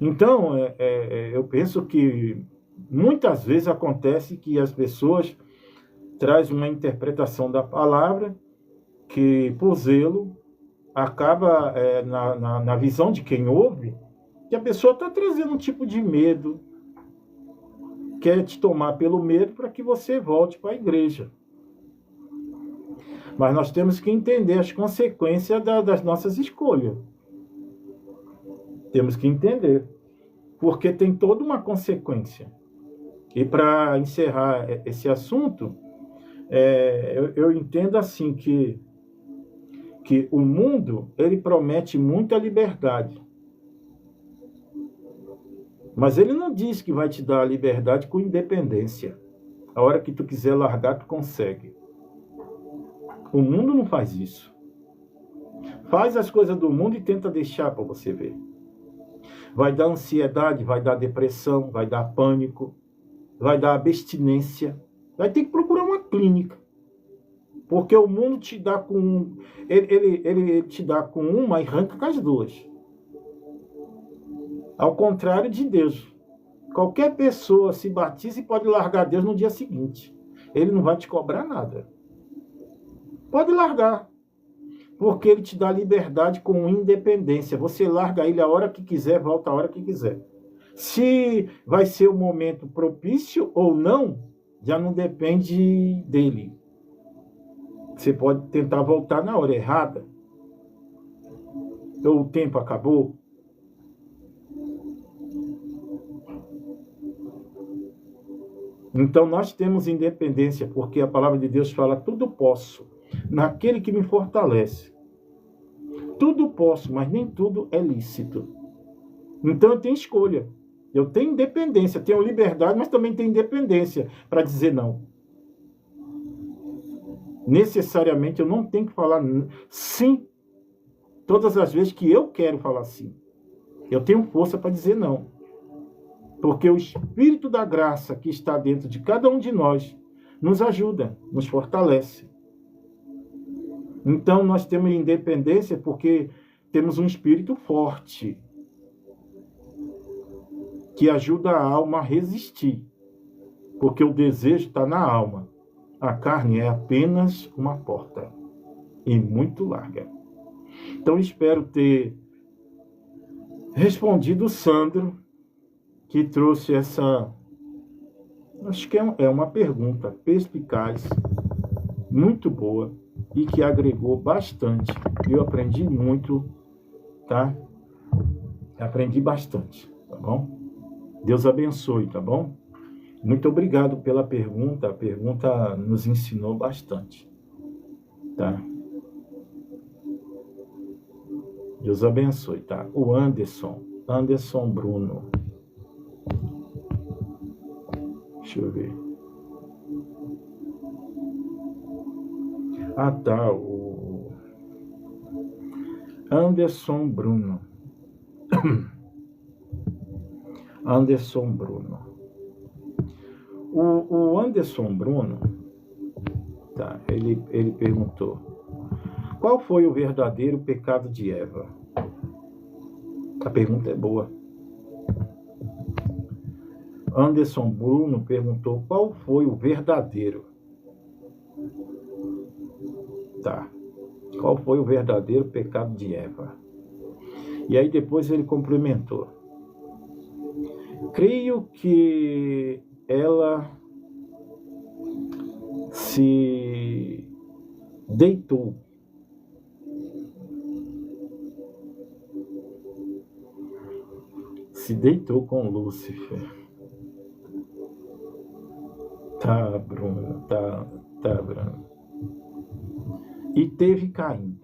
Então, eu penso que muitas vezes acontece que as pessoas trazem uma interpretação da palavra que, por zelo, acaba na visão de quem ouve, que a pessoa está trazendo um tipo de medo, quer te tomar pelo medo para que você volte para a igreja. Mas nós temos que entender as consequências das nossas escolhas. Temos que entender. Porque tem toda uma consequência. E para encerrar esse assunto, eu entendo assim que o mundo, ele promete muita liberdade. Mas ele não diz que vai te dar a liberdade com independência. A hora que tu quiser largar, tu consegue. O mundo não faz isso. Faz as coisas do mundo e tenta deixar para você ver. Vai dar ansiedade, vai dar depressão, vai dar pânico, vai dar abstinência. Vai ter que procurar uma clínica. Porque o mundo te dá com... Ele te dá com uma e arranca com as duas. Ao contrário de Deus. Qualquer pessoa se batiza e pode largar Deus no dia seguinte. Ele não vai te cobrar nada. Pode largar. Porque ele te dá liberdade com independência. Você larga ele a hora que quiser, volta a hora que quiser. Se vai ser o momento propício ou não, já não depende dele. Você pode tentar voltar na hora errada. Ou o tempo acabou. Então nós temos independência, porque a palavra de Deus fala, tudo posso, naquele que me fortalece. Tudo posso, mas nem tudo é lícito. Então eu tenho escolha. Eu tenho independência, tenho liberdade, mas também tenho independência para dizer não. Necessariamente eu não tenho que falar sim todas as vezes que eu quero falar sim. Eu tenho força para dizer não. Porque o Espírito da graça que está dentro de cada um de nós nos ajuda, nos fortalece. Então nós temos independência porque temos um Espírito forte que ajuda a alma a resistir. Porque o desejo está na alma. A carne é apenas uma porta e muito larga. Então espero ter respondido o Sandro, que trouxe essa, acho que é uma pergunta perspicaz, muito boa e que agregou bastante. Eu aprendi muito, tá? Aprendi bastante, tá bom? Deus abençoe, tá bom? Muito obrigado pela pergunta, a pergunta nos ensinou bastante, tá? Deus abençoe, tá? O Anderson Bruno. Deixa eu ver. Ah, tá. O Anderson Bruno. Anderson Bruno. O Anderson Bruno, tá, ele perguntou: qual foi o verdadeiro pecado de Eva? A pergunta é boa. Anderson Bruno perguntou qual foi o verdadeiro. Tá. Qual foi o verdadeiro pecado de Eva? E aí depois ele complementou: creio que ela se deitou. Se deitou com Lúcifer. Tá, Bruno, tá, Bruno. E teve Caim.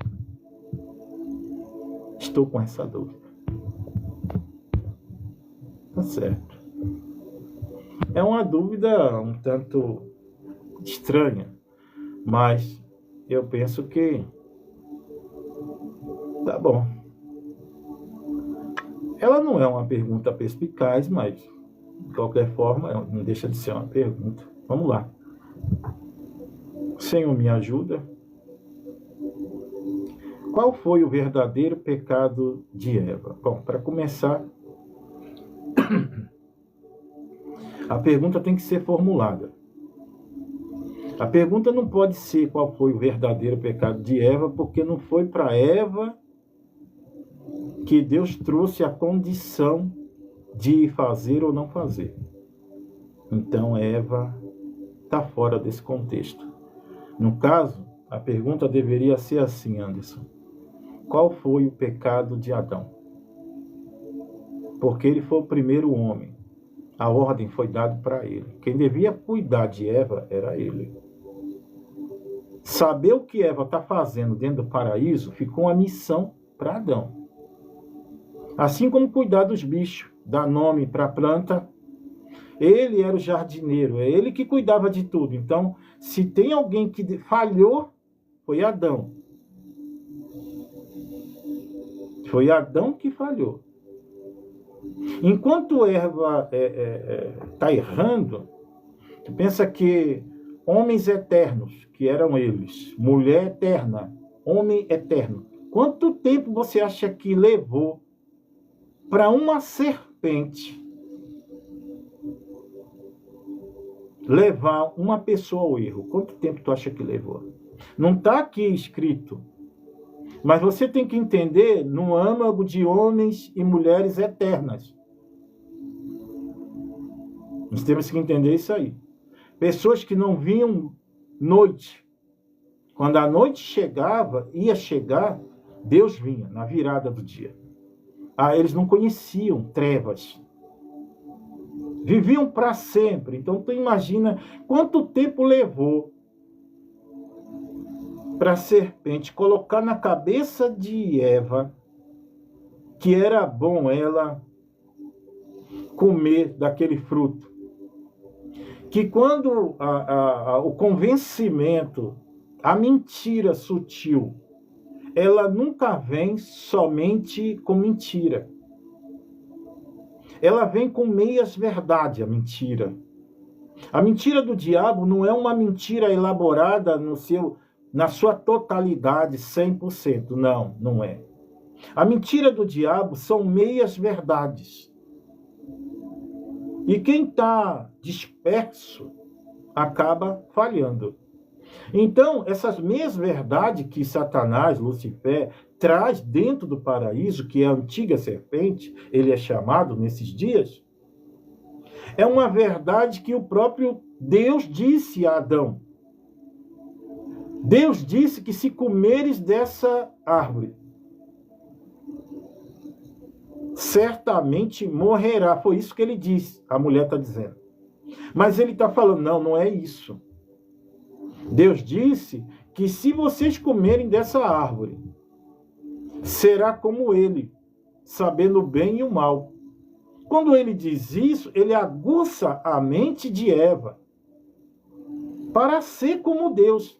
Estou com essa dúvida. Tá certo. É uma dúvida um tanto estranha, mas eu penso que tá bom. Ela não é uma pergunta perspicaz, mas de qualquer forma não deixa de ser uma pergunta. Vamos lá. Senhor, me ajuda. Qual foi o verdadeiro pecado de Eva? Bom, para começar, a pergunta tem que ser formulada. A pergunta não pode ser qual foi o verdadeiro pecado de Eva, porque não foi para Eva que Deus trouxe a condição de fazer ou não fazer. Então, Eva está fora desse contexto. No caso, a pergunta deveria ser assim, Anderson. Qual foi o pecado de Adão? Porque ele foi o primeiro homem. A ordem foi dada para ele. Quem devia cuidar de Eva era ele. Saber o que Eva está fazendo dentro do paraíso ficou uma missão para Adão. Assim como cuidar dos bichos, dar nome para a planta. Ele era o jardineiro, é ele que cuidava de tudo. Então, se tem alguém que falhou, foi Adão. Foi Adão que falhou. Enquanto Eva está errando, tu pensa que homens eternos, que eram eles, mulher eterna, homem eterno, quanto tempo você acha que levou para uma serpente levar uma pessoa ao erro? Quanto tempo tu acha que levou? Não está aqui escrito. Mas você tem que entender no âmago de homens e mulheres eternas. Nós temos que entender isso aí. Pessoas que não viam noite. Quando a noite chegava, ia chegar, Deus vinha na virada do dia. Eles não conheciam trevas. Viviam para sempre. Então, tu imagina quanto tempo levou para a serpente colocar na cabeça de Eva que era bom ela comer daquele fruto. Que quando o convencimento, a mentira sutil, ela nunca vem somente com mentira. Ela vem com meias verdade, a mentira. A mentira do diabo não é uma mentira elaborada na sua totalidade, 100%. Não, não é. A mentira do diabo são meias verdades. E quem está disperso acaba falhando. Então, essas meias verdades que Satanás, Lucifer, traz dentro do paraíso, que é a antiga serpente, ele é chamado nesses dias, é uma verdade que o próprio Deus disse a Adão. Deus disse que se comeres dessa árvore, certamente morrerá. Foi isso que ele disse, a mulher está dizendo. Mas ele está falando, não é isso. Deus disse que se vocês comerem dessa árvore, será como ele, sabendo o bem e o mal. Quando ele diz isso, ele aguça a mente de Eva para ser como Deus.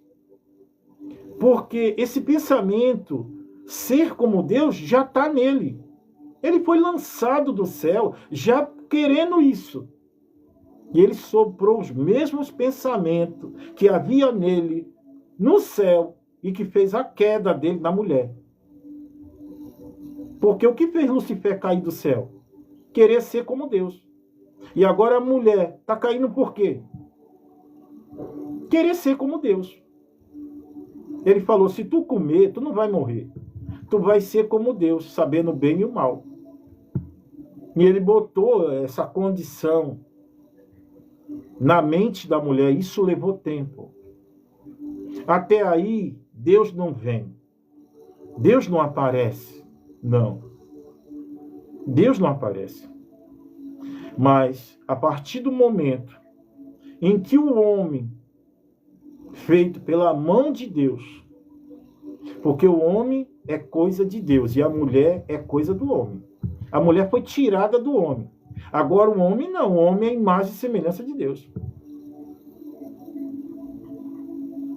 Porque esse pensamento, ser como Deus, já está nele. Ele foi lançado do céu já querendo isso. E ele soprou os mesmos pensamentos que havia nele no céu e que fez a queda dele na mulher. Porque o que fez Lucifer cair do céu? Querer ser como Deus. E agora a mulher está caindo por quê? Querer ser como Deus. Ele falou, se tu comer, tu não vai morrer. Tu vai ser como Deus, sabendo o bem e o mal. E ele botou essa condição na mente da mulher. Isso levou tempo. Até aí, Deus não vem. Deus não aparece. Não. Deus não aparece. Mas, a partir do momento em que o homem, feito pela mão de Deus, porque o homem é coisa de Deus e a mulher é coisa do homem. A mulher foi tirada do homem. Agora o homem não. O homem é a imagem e semelhança de Deus.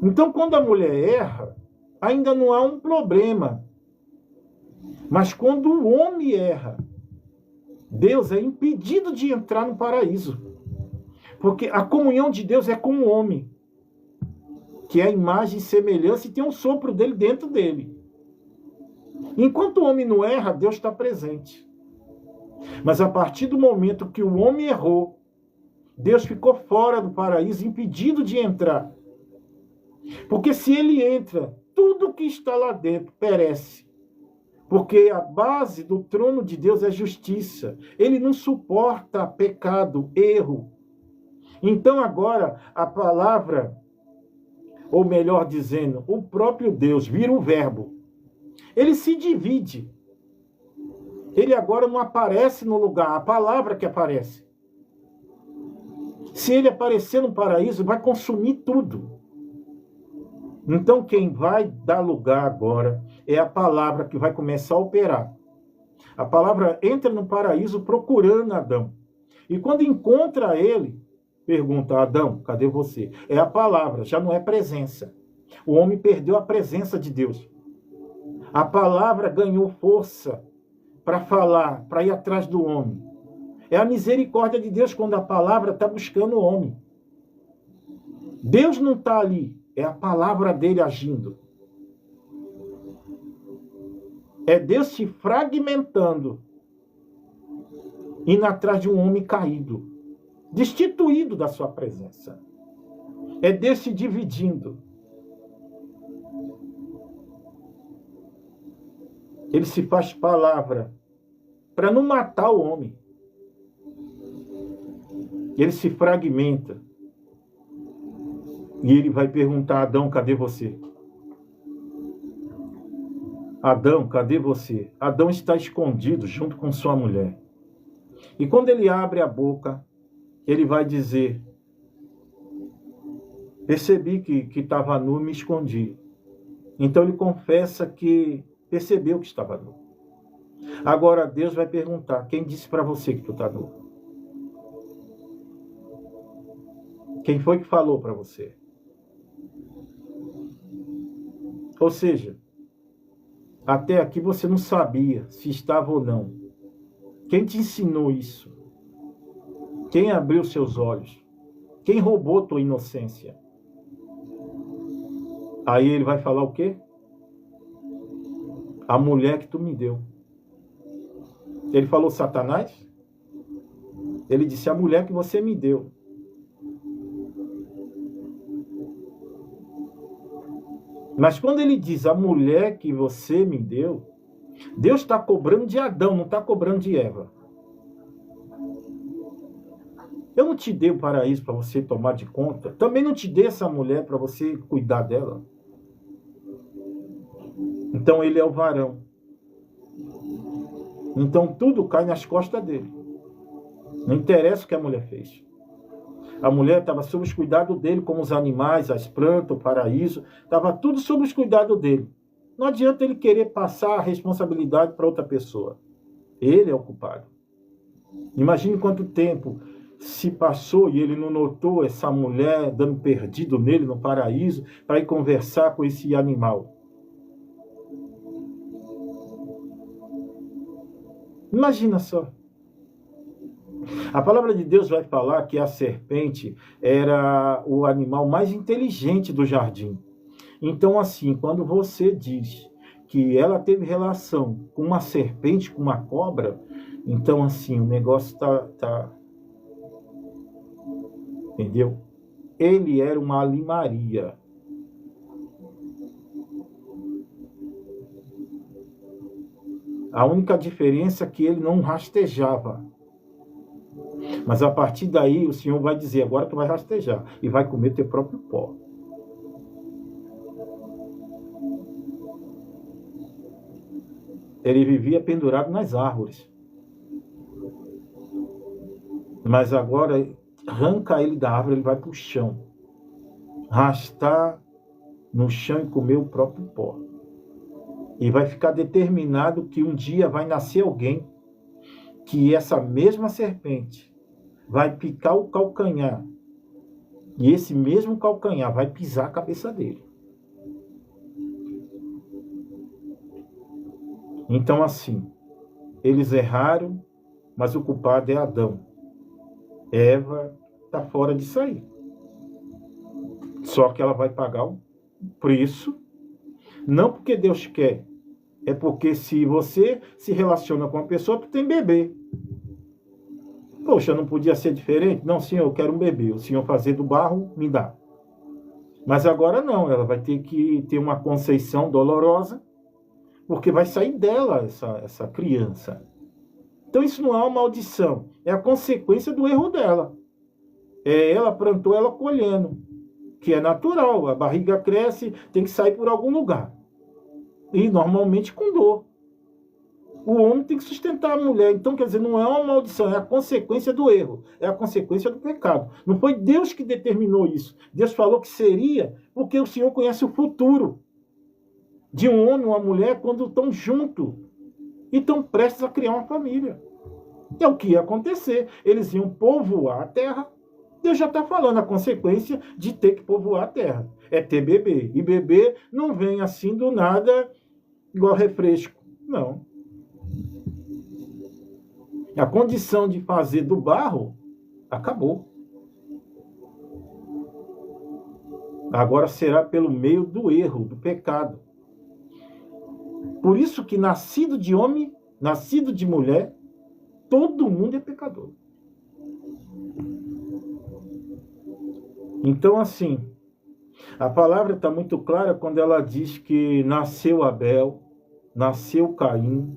Então, quando a mulher erra, ainda não há um problema. Mas quando o homem erra, Deus é impedido de entrar no paraíso. Porque a comunhão de Deus é com o homem, que é a imagem e semelhança e tem um sopro dele dentro dele. Enquanto o homem não erra, Deus está presente. Mas a partir do momento que o homem errou, Deus ficou fora do paraíso, impedido de entrar. Porque se ele entra, tudo que está lá dentro perece. Porque a base do trono de Deus é justiça. Ele não suporta pecado, erro. Então agora a palavra, ou melhor dizendo, o próprio Deus vira o verbo. Ele se divide. Ele agora não aparece no lugar, a palavra que aparece. Se ele aparecer no paraíso, vai consumir tudo. Então quem vai dar lugar agora é a palavra que vai começar a operar. A palavra entra no paraíso procurando Adão. E quando encontra ele, pergunta: Adão, cadê você? É a palavra, já não é presença. O homem perdeu a presença de Deus. A palavra ganhou força para falar, para ir atrás do homem. É a misericórdia de Deus quando a palavra está buscando o homem. Deus não está ali, é a palavra dele agindo. É Deus se fragmentando, indo atrás de um homem caído, destituído da sua presença. É Deus se dividindo. Ele se faz palavra para não matar o homem. Ele se fragmenta. E ele vai perguntar: Adão, cadê você? Adão, cadê você? Adão está escondido junto com sua mulher. E quando ele abre a boca, ele vai dizer: percebi que estava nu e me escondi. Então ele confessa que percebeu que estava nu. Agora Deus vai perguntar: quem disse para você que tu está nu? Quem foi que falou para você? Ou seja, até aqui você não sabia se estava ou não. Quem te ensinou isso? Quem abriu seus olhos? Quem roubou tua inocência? Aí ele vai falar o quê? A mulher que tu me deu. Ele falou Satanás? Ele disse: a mulher que você me deu. Mas quando ele diz a mulher que você me deu, Deus está cobrando de Adão, não está cobrando de Eva. Eu não te dei o paraíso para você tomar de conta. Também não te dei essa mulher para você cuidar dela. Então ele é o varão. Então tudo cai nas costas dele. Não interessa o que a mulher fez. A mulher estava sob os cuidados dele, como os animais, as plantas, o paraíso. Estava tudo sob os cuidados dele. Não adianta ele querer passar a responsabilidade para outra pessoa. Ele é o culpado. Imagine quanto tempo se passou e ele não notou essa mulher dando perdido nele no paraíso para ir conversar com esse animal. Imagina só. A palavra de Deus vai falar que a serpente era o animal mais inteligente do jardim. Então, assim, quando você diz que ela teve relação com uma serpente, com uma cobra, então, assim, o negócio tá... Entendeu? Ele era uma alimaria. A única diferença é que ele não rastejava. Mas a partir daí o Senhor vai dizer: agora tu vai rastejar e vai comer teu próprio pó. Ele vivia pendurado nas árvores. Mas agora, arranca ele da árvore, ele vai para o chão. Arrastar no chão e comer o próprio pó. E vai ficar determinado que um dia vai nascer alguém que essa mesma serpente vai picar o calcanhar. E esse mesmo calcanhar vai pisar a cabeça dele. Então, assim, eles erraram, mas o culpado é Adão. Eva está fora disso aí. Só que ela vai pagar o preço, não porque Deus quer, é porque se você se relaciona com uma pessoa, tu tem bebê. Poxa, não podia ser diferente? Não, senhor, eu quero um bebê. O senhor fazer do barro, me dá. Mas agora não, ela vai ter que ter uma conceição dolorosa, porque vai sair dela essa criança. Então isso não é uma maldição, é a consequência do erro dela. Ela plantou, ela colhendo, que é natural, a barriga cresce, tem que sair por algum lugar. E normalmente com dor. O homem tem que sustentar a mulher, então quer dizer, não é uma maldição, é a consequência do erro, é a consequência do pecado. Não foi Deus que determinou isso. Deus falou que seria porque o Senhor conhece o futuro de um homem e uma mulher quando estão juntos e estão prestes a criar uma família. É o que ia acontecer. Eles iam povoar a terra. Deus já está falando a consequência de ter que povoar a terra. É ter bebê. E bebê não vem assim do nada igual refresco. Não. A condição de fazer do barro acabou. Agora será pelo meio do erro, do pecado. Por isso que nascido de homem, nascido de mulher, todo mundo é pecador. Então, assim, a palavra está muito clara quando ela diz que nasceu Abel, nasceu Caim,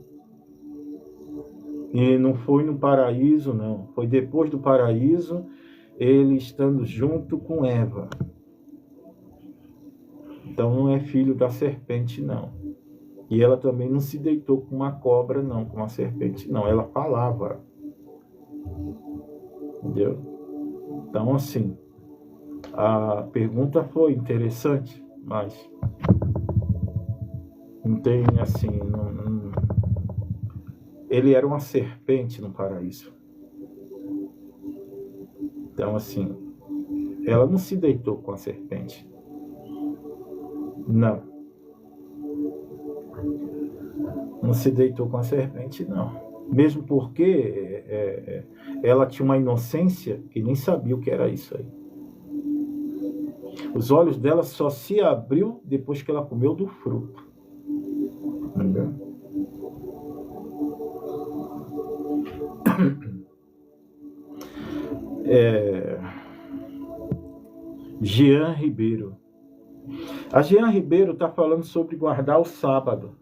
e não foi no paraíso, não. Foi depois do paraíso, ele estando junto com Eva. Então não é filho da serpente, não. E ela também não se deitou com uma cobra, não, com uma serpente, não. Ela falava. Entendeu? Então, assim, a pergunta foi interessante, mas não tem, assim, ele era uma serpente no paraíso. Então, assim, ela não se deitou com a serpente. Não. Não se deitou com a serpente, não. Mesmo porque ela tinha uma inocência que nem sabia o que era isso aí. Os olhos dela só se abriu depois que ela comeu do fruto. Entendeu? Jean Ribeiro. A Jean Ribeiro está falando sobre guardar o sábado.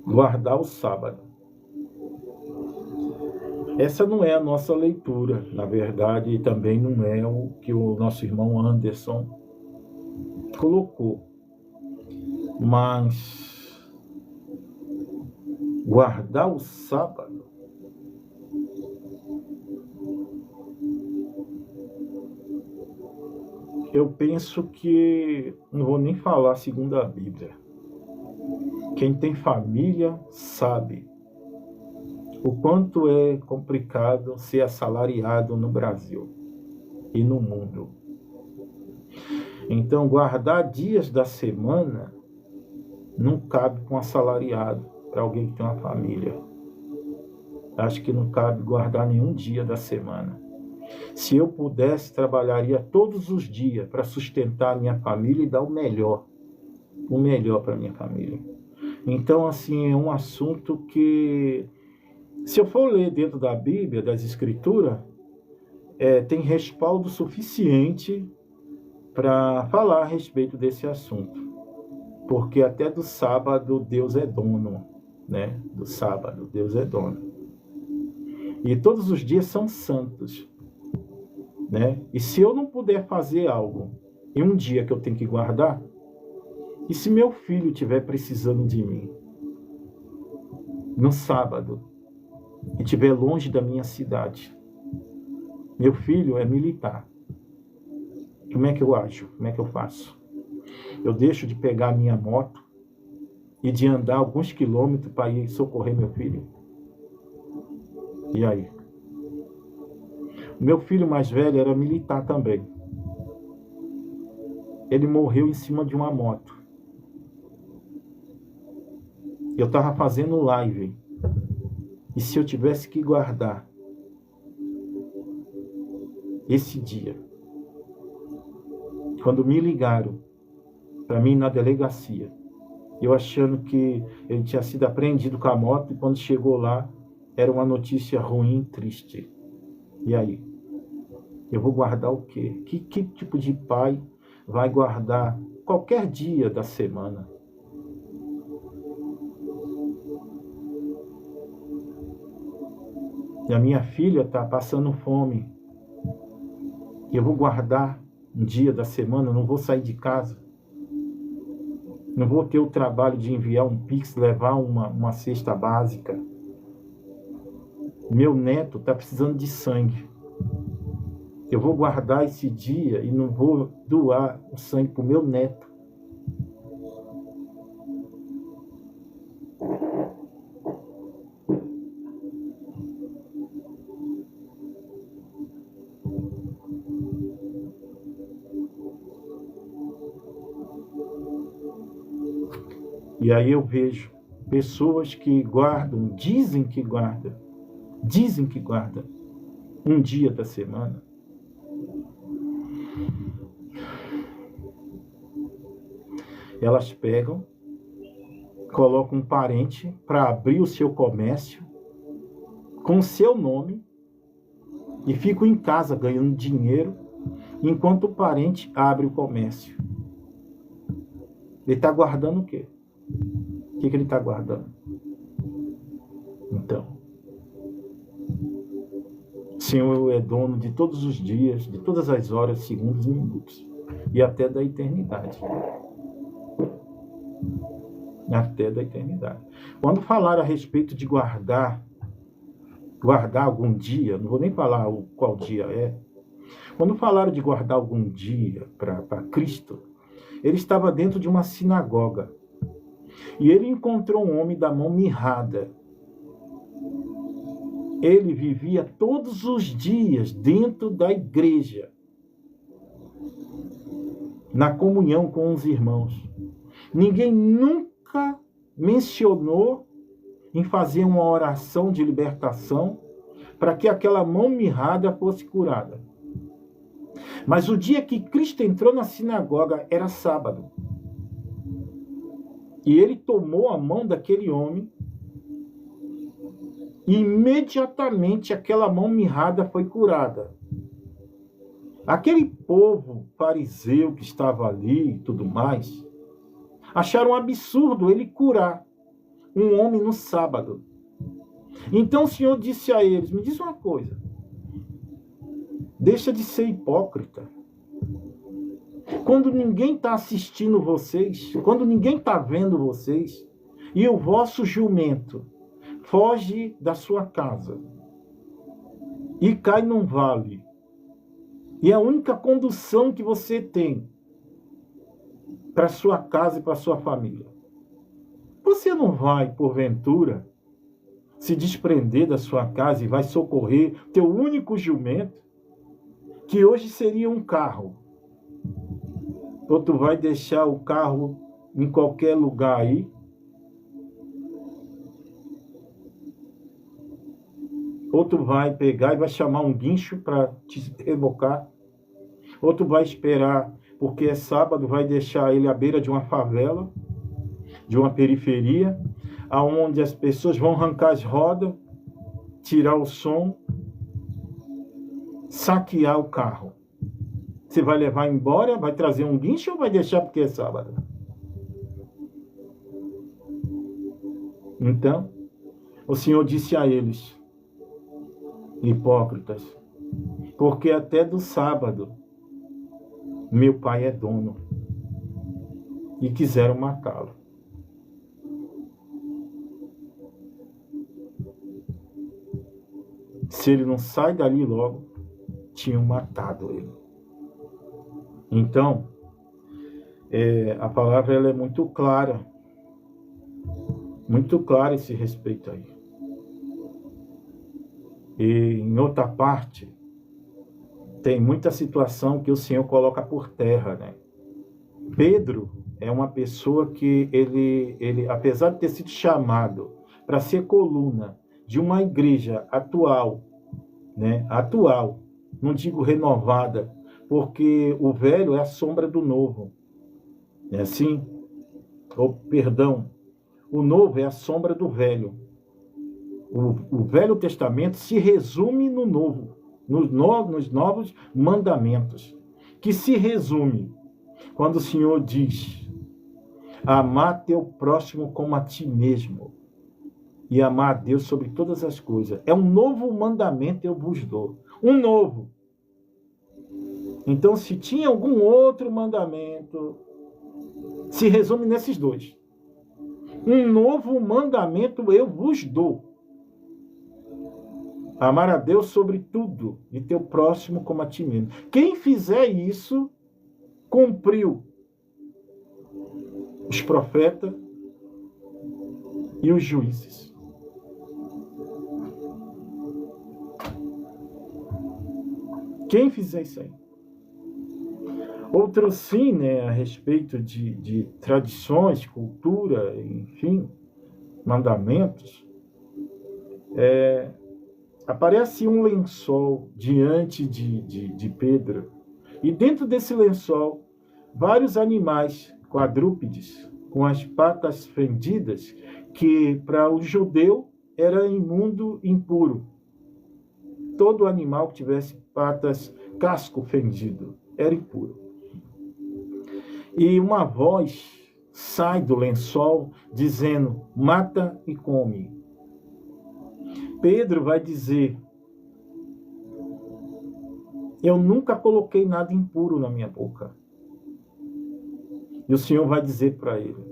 Guardar o sábado. Essa não é a nossa leitura, na verdade, também não é o que o nosso irmão Anderson colocou. Mas guardar o sábado eu penso que não vou nem falar segundo a Bíblia. Quem tem família sabe o quanto é complicado ser assalariado no Brasil e no mundo. Então, guardar dias da semana não cabe com assalariado para alguém que tem uma família. Acho que não cabe guardar nenhum dia da semana. Se eu pudesse, trabalharia todos os dias para sustentar a minha família e dar o melhor para a minha família. Então, assim, é um assunto que, se eu for ler dentro da Bíblia, das Escrituras, tem respaldo suficiente para falar a respeito desse assunto. Porque até do sábado Deus é dono, né? Do sábado Deus é dono. E todos os dias são santos, né? E se eu não puder fazer algo em um dia que eu tenho que guardar, E se meu filho estiver precisando de mim, no sábado, e estiver longe da minha cidade, meu filho é militar, como é que eu ajo? Como é que eu faço? Eu deixo de pegar a minha moto e de andar alguns quilômetros para ir socorrer meu filho? E aí? Meu filho mais velho era militar também. Ele morreu em cima de uma moto. Eu estava fazendo live. E se eu tivesse que guardar esse dia, quando me ligaram para mim na delegacia, eu achando que ele tinha sido apreendido com a moto, e quando chegou lá, era uma notícia ruim, triste. E aí? Eu vou guardar o quê? Que tipo de pai vai guardar qualquer dia da semana? E a minha filha está passando fome. Eu vou guardar um dia da semana, não vou sair de casa. Não vou ter o trabalho de enviar um Pix, levar uma cesta básica. Meu neto está precisando de sangue. Eu vou guardar esse dia e não vou doar o sangue para o meu neto. E aí eu vejo pessoas que guardam, dizem que guardam um dia da semana. Elas pegam, colocam um parente para abrir o seu comércio com o seu nome e ficam em casa ganhando dinheiro enquanto o parente abre o comércio. Ele está guardando o quê? O que ele está guardando? Então, o Senhor é dono de todos os dias, de todas as horas, segundos e minutos, e até da eternidade. Até da eternidade. Quando falar a respeito de guardar algum dia, não vou nem falar qual dia é, quando falaram de guardar algum dia para Cristo, ele estava dentro de uma sinagoga. E ele encontrou um homem da mão mirrada. Ele vivia todos os dias dentro da igreja, na comunhão com os irmãos. Ninguém nunca mencionou em fazer uma oração de libertação para que aquela mão mirrada fosse curada. Mas o dia que Cristo entrou na sinagoga era sábado. E ele tomou a mão daquele homem e imediatamente aquela mão mirrada foi curada. Aquele povo fariseu que estava ali e tudo mais, acharam um absurdo ele curar um homem no sábado. Então o Senhor disse a eles, me diz uma coisa, deixa de ser hipócrita. Quando ninguém está assistindo vocês, quando ninguém está vendo vocês, e o vosso jumento foge da sua casa e cai num vale, e a única condução que você tem para sua casa e para sua família, você não vai, porventura, se desprender da sua casa e vai socorrer teu único jumento, que hoje seria um carro? Ou tu vai deixar o carro em qualquer lugar aí? Ou tu vai pegar e vai chamar um guincho para te rebocar? Ou tu vai esperar, porque é sábado, vai deixar ele à beira de uma favela, de uma periferia, aonde as pessoas vão arrancar as rodas, tirar o som, saquear o carro? Você vai levar embora, vai trazer um guincho ou vai deixar porque é sábado? Então, o Senhor disse a eles, hipócritas, porque até do sábado meu Pai é dono. e quiseram matá-lo. Se ele não sai dali logo, tinham matado ele. Então, a palavra ela é muito clara esse respeito aí. E em outra parte, tem muita situação que o Senhor coloca por terra, né? Pedro é uma pessoa que ele apesar de ter sido chamado para ser coluna de uma igreja atual, né? Atual, não digo renovada, porque o velho é a sombra do novo. É assim? Perdão, o novo é a sombra do velho. O Velho Testamento se resume no novo, nos novos mandamentos, que se resume quando o Senhor diz: amar teu próximo como a ti mesmo, e amar a Deus sobre todas as coisas. É um novo mandamento eu vos dou. Um novo. Então, se tinha algum outro mandamento, se resume nesses dois. Um novo mandamento eu vos dou. Amar a Deus sobre tudo e teu próximo como a ti mesmo. Quem fizer isso, cumpriu os profetas e os juízes. Quem fizer isso aí. Outro sim, né, a respeito de tradições, cultura, enfim, mandamentos, aparece um lençol diante de Pedro, e dentro desse lençol, vários animais quadrúpedes, com as patas fendidas, que para o judeu era imundo, impuro. Todo animal que tivesse patas, casco fendido, era impuro. E uma voz sai do lençol dizendo: mata e come. Pedro vai dizer: eu nunca coloquei nada impuro na minha boca. E o Senhor vai dizer para ele: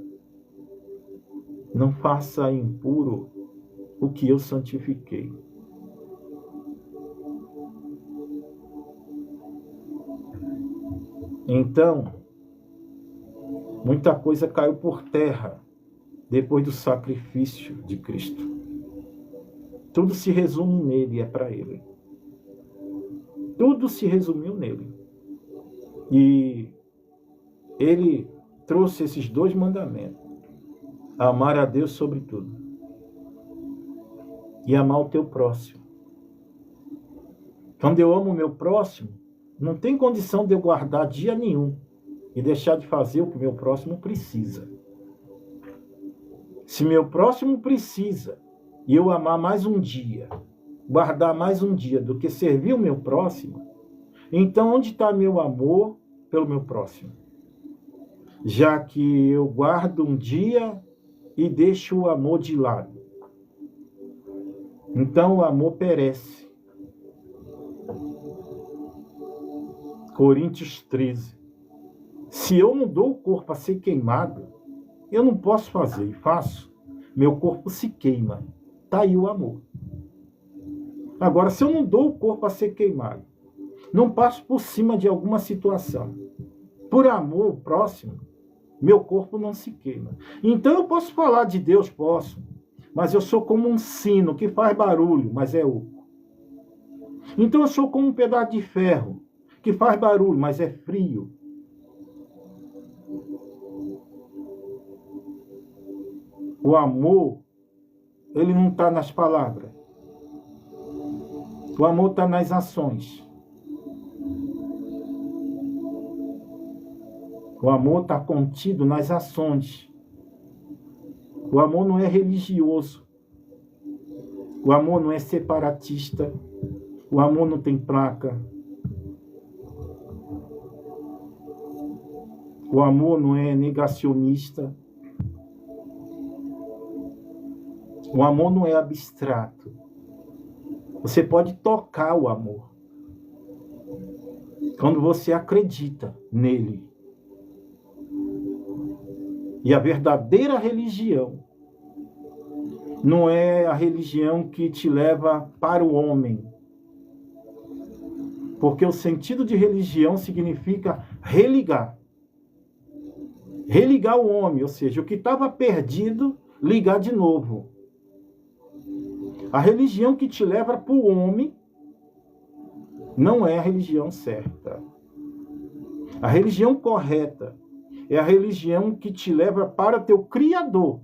não faça impuro o que eu santifiquei. Então, muita coisa caiu por terra depois do sacrifício de Cristo. Tudo se resume nele, é para ele. Tudo se resumiu nele. E ele trouxe esses dois mandamentos: amar a Deus sobre tudo e amar o teu próximo. Quando eu amo o meu próximo, não tem condição de eu guardar dia nenhum e deixar de fazer o que meu próximo precisa. Se meu próximo precisa e eu amar mais um dia, guardar mais um dia do que servir o meu próximo, então onde está meu amor pelo meu próximo? Já que eu guardo um dia e deixo o amor de lado. Então o amor perece. Coríntios 13. Se eu não dou o corpo a ser queimado, eu não posso fazer, e faço, meu corpo se queima. Está aí o amor. Agora, se eu não dou o corpo a ser queimado, não passo por cima de alguma situação, por amor ao próximo, meu corpo não se queima. Então eu posso falar de Deus, posso, mas eu sou como um sino que faz barulho, mas é oco. Então eu sou como um pedaço de ferro que faz barulho, mas é frio. O amor, ele não está nas palavras. O amor está nas ações. O amor está contido nas ações. O amor não é religioso. O amor não é separatista. O amor não tem placa. O amor não é negacionista. O amor não é abstrato. Você pode tocar o amor quando você acredita nele. E a verdadeira religião não é a religião que te leva para o homem. Porque o sentido de religião significa religar. Religar o homem, ou seja, o que estava perdido, ligar de novo. A religião que te leva para o homem não é a religião certa. A religião correta é a religião que te leva para teu Criador.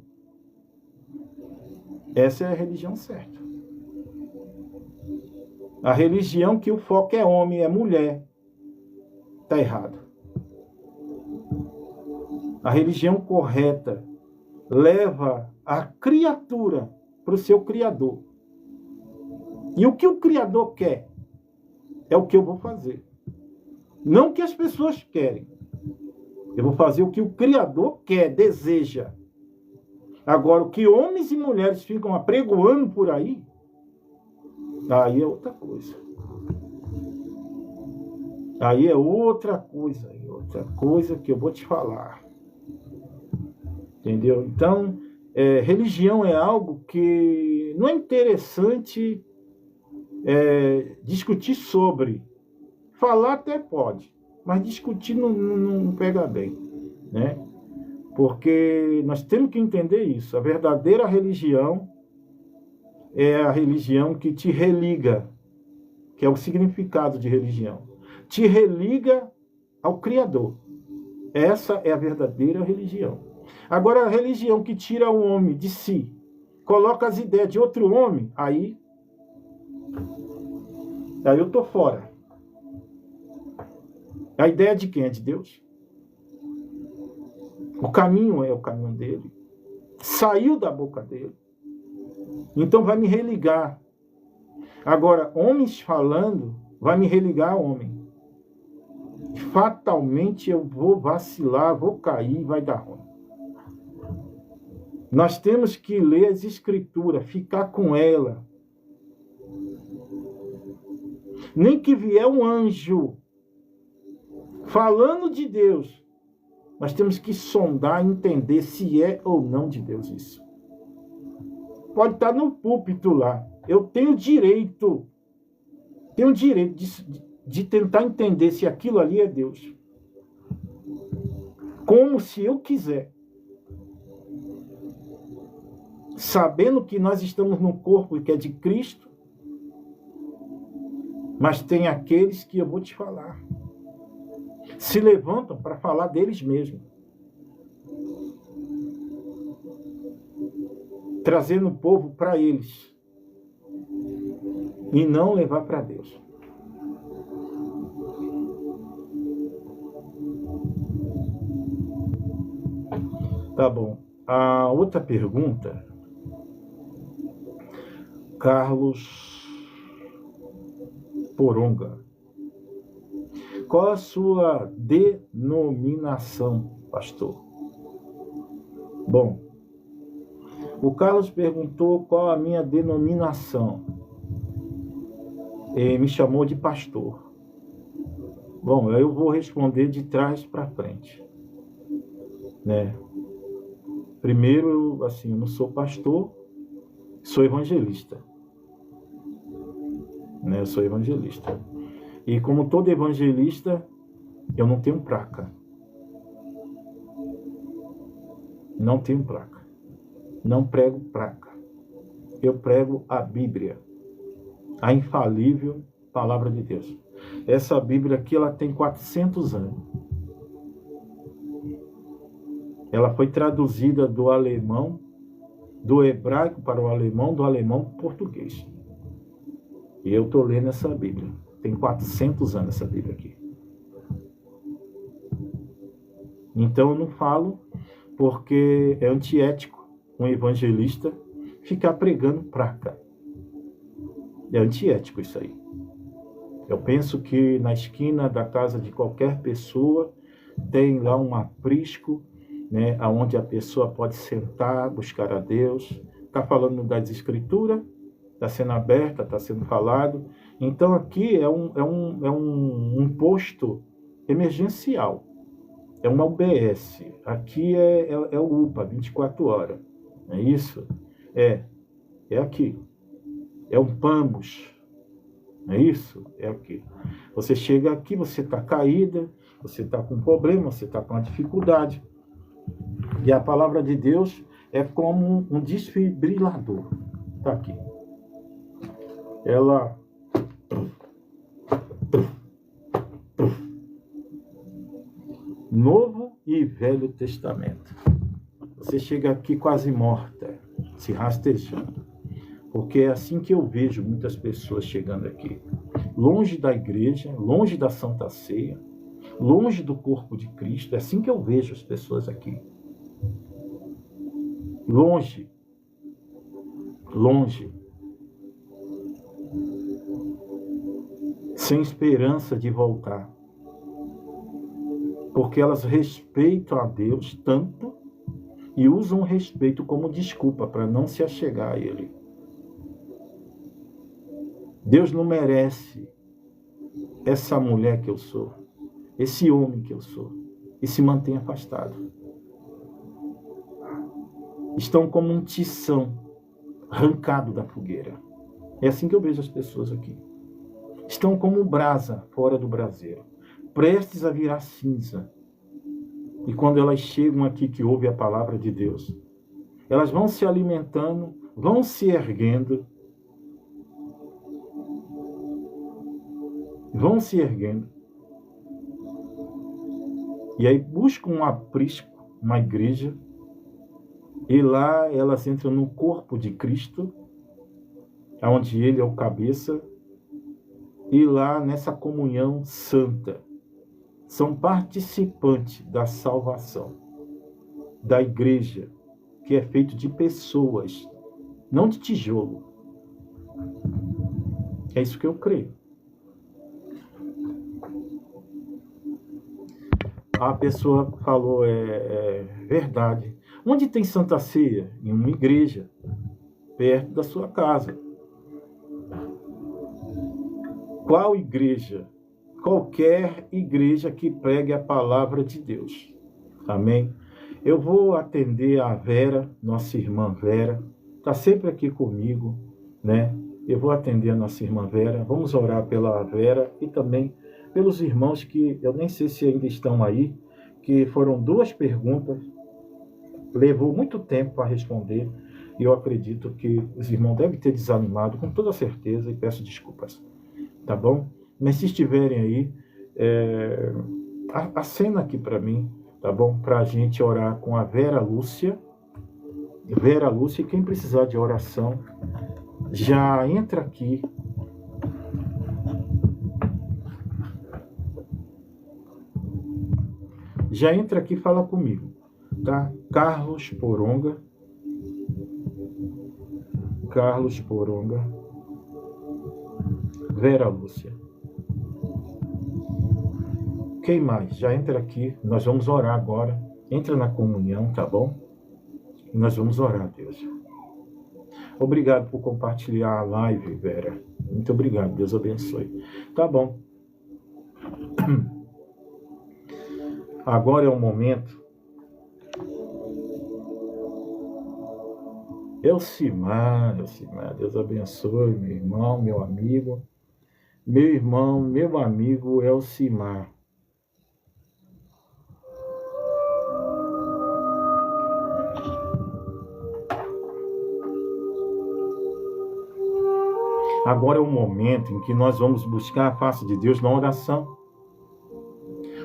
Essa é a religião certa. A religião que o foco é homem, é mulher, está errado. A religião correta leva a criatura para o seu Criador. E o que o Criador quer é o que eu vou fazer. Não o que as pessoas querem. Eu vou fazer o que o Criador quer, deseja. Agora, o que homens e mulheres ficam apregoando por aí é outra coisa. Aí é outra coisa que eu vou te falar. Entendeu? Então, religião é algo que não é interessante discutir sobre. Falar até pode, mas discutir não pega bem, né? Porque nós temos que entender isso. A verdadeira religião é a religião que te religa, que é o significado de religião. Te religa ao Criador. Essa é a verdadeira religião. Agora, a religião que tira o homem de si, coloca as ideias de outro homem, aí eu estou fora. A ideia de quem? É de Deus. O caminho é o caminho dele. Saiu da boca dele. Então vai me religar. Agora, homens falando, vai me religar a homem. Fatalmente eu vou vacilar, vou cair, vai dar ruim. Nós temos que ler as escrituras, ficar com ela. Nem que vier um anjo falando de Deus, nós temos que sondar e entender se é ou não de Deus isso. Pode estar no púlpito lá. Eu tenho direito de tentar entender se aquilo ali é Deus. Como se eu quiser. Sabendo que nós estamos num corpo que é de Cristo, mas tem aqueles que eu vou te falar. Se levantam para falar deles mesmos. Trazendo o povo para eles. E não levar para Deus. Tá bom. A outra pergunta, Carlos Poronga. Qual a sua denominação, pastor? Bom, o Carlos perguntou qual a minha denominação. Ele me chamou de pastor. Bom, eu vou responder de trás para frente, né? Primeiro, assim, eu não sou pastor, sou evangelista, né? Eu sou evangelista. E como todo evangelista, eu não tenho placa. Não tenho placa. Não prego placa. Eu prego a Bíblia, a infalível palavra de Deus. Essa Bíblia aqui, ela tem 400 anos. Ela foi traduzida do alemão, do hebraico para o alemão, do alemão para o português. E eu estou lendo essa Bíblia. Tem 400 anos essa Bíblia aqui. Então eu não falo porque é antiético um evangelista ficar pregando placa. É antiético isso aí. Eu penso que na esquina da casa de qualquer pessoa tem lá um aprisco, né, onde a pessoa pode sentar, buscar a Deus. Está falando das escrituras, está sendo aberta, está sendo falado. Então aqui é um posto emergencial. É uma UBS. Aqui é o UPA, 24 horas. É isso? É aqui. É um PAMUS. É isso? É aqui. Você chega aqui, você está caída, você está com problema, você está com uma dificuldade. E a palavra de Deus é como um desfibrilador. Está aqui. Ela... Novo e Velho Testamento. Você chega aqui quase morta, se rastejando. Porque é assim que eu vejo muitas pessoas chegando aqui. Longe da igreja, longe da Santa Ceia, longe do corpo de Cristo. É assim que eu vejo as pessoas aqui. Longe. Longe. Sem esperança de voltar. Porque elas respeitam a Deus tanto e usam o respeito como desculpa para não se achegar a Ele. Deus não merece essa mulher que eu sou, esse homem que eu sou, e se mantém afastado. Estão como um tição arrancado da fogueira. É assim que eu vejo as pessoas aqui. Estão como brasa fora do braseiro, prestes a virar cinza. E quando elas chegam aqui que ouvem a palavra de Deus, elas vão se alimentando, vão se erguendo, e aí buscam um aprisco, uma igreja, e lá elas entram no corpo de Cristo, onde Ele é o cabeça, e lá nessa comunhão santa, são participantes da salvação, da igreja, que é feito de pessoas, não de tijolo. É isso que eu creio. A pessoa falou, é verdade. Onde tem Santa Ceia? Em uma igreja, perto da sua casa. Qual igreja? Qualquer igreja que pregue a palavra de Deus. Amém? Eu vou atender a Vera, nossa irmã Vera, está sempre aqui comigo, né? Eu vou atender a nossa irmã Vera, vamos orar pela Vera e também pelos irmãos que, eu nem sei se ainda estão aí, que foram 2 perguntas, levou muito tempo para responder, e eu acredito que os irmãos devem ter desanimado, com toda certeza, e peço desculpas, tá bom? Mas se estiverem aí, acena aqui para mim, tá bom? Para a gente orar com a Vera Lúcia. Vera Lúcia, quem precisar de oração, já entra aqui. Já entra aqui e fala comigo, tá? Carlos Poronga. Vera Lúcia. Quem mais? Já entra aqui, nós vamos orar agora. Entra na comunhão, tá bom? E nós vamos orar a Deus. Obrigado por compartilhar a live, Vera. Muito obrigado, Deus abençoe. Tá bom. Agora é o momento. Elcimar, Deus abençoe, meu irmão, meu amigo. Meu irmão, meu amigo Elcimar. Agora é o momento em que nós vamos buscar a face de Deus na oração.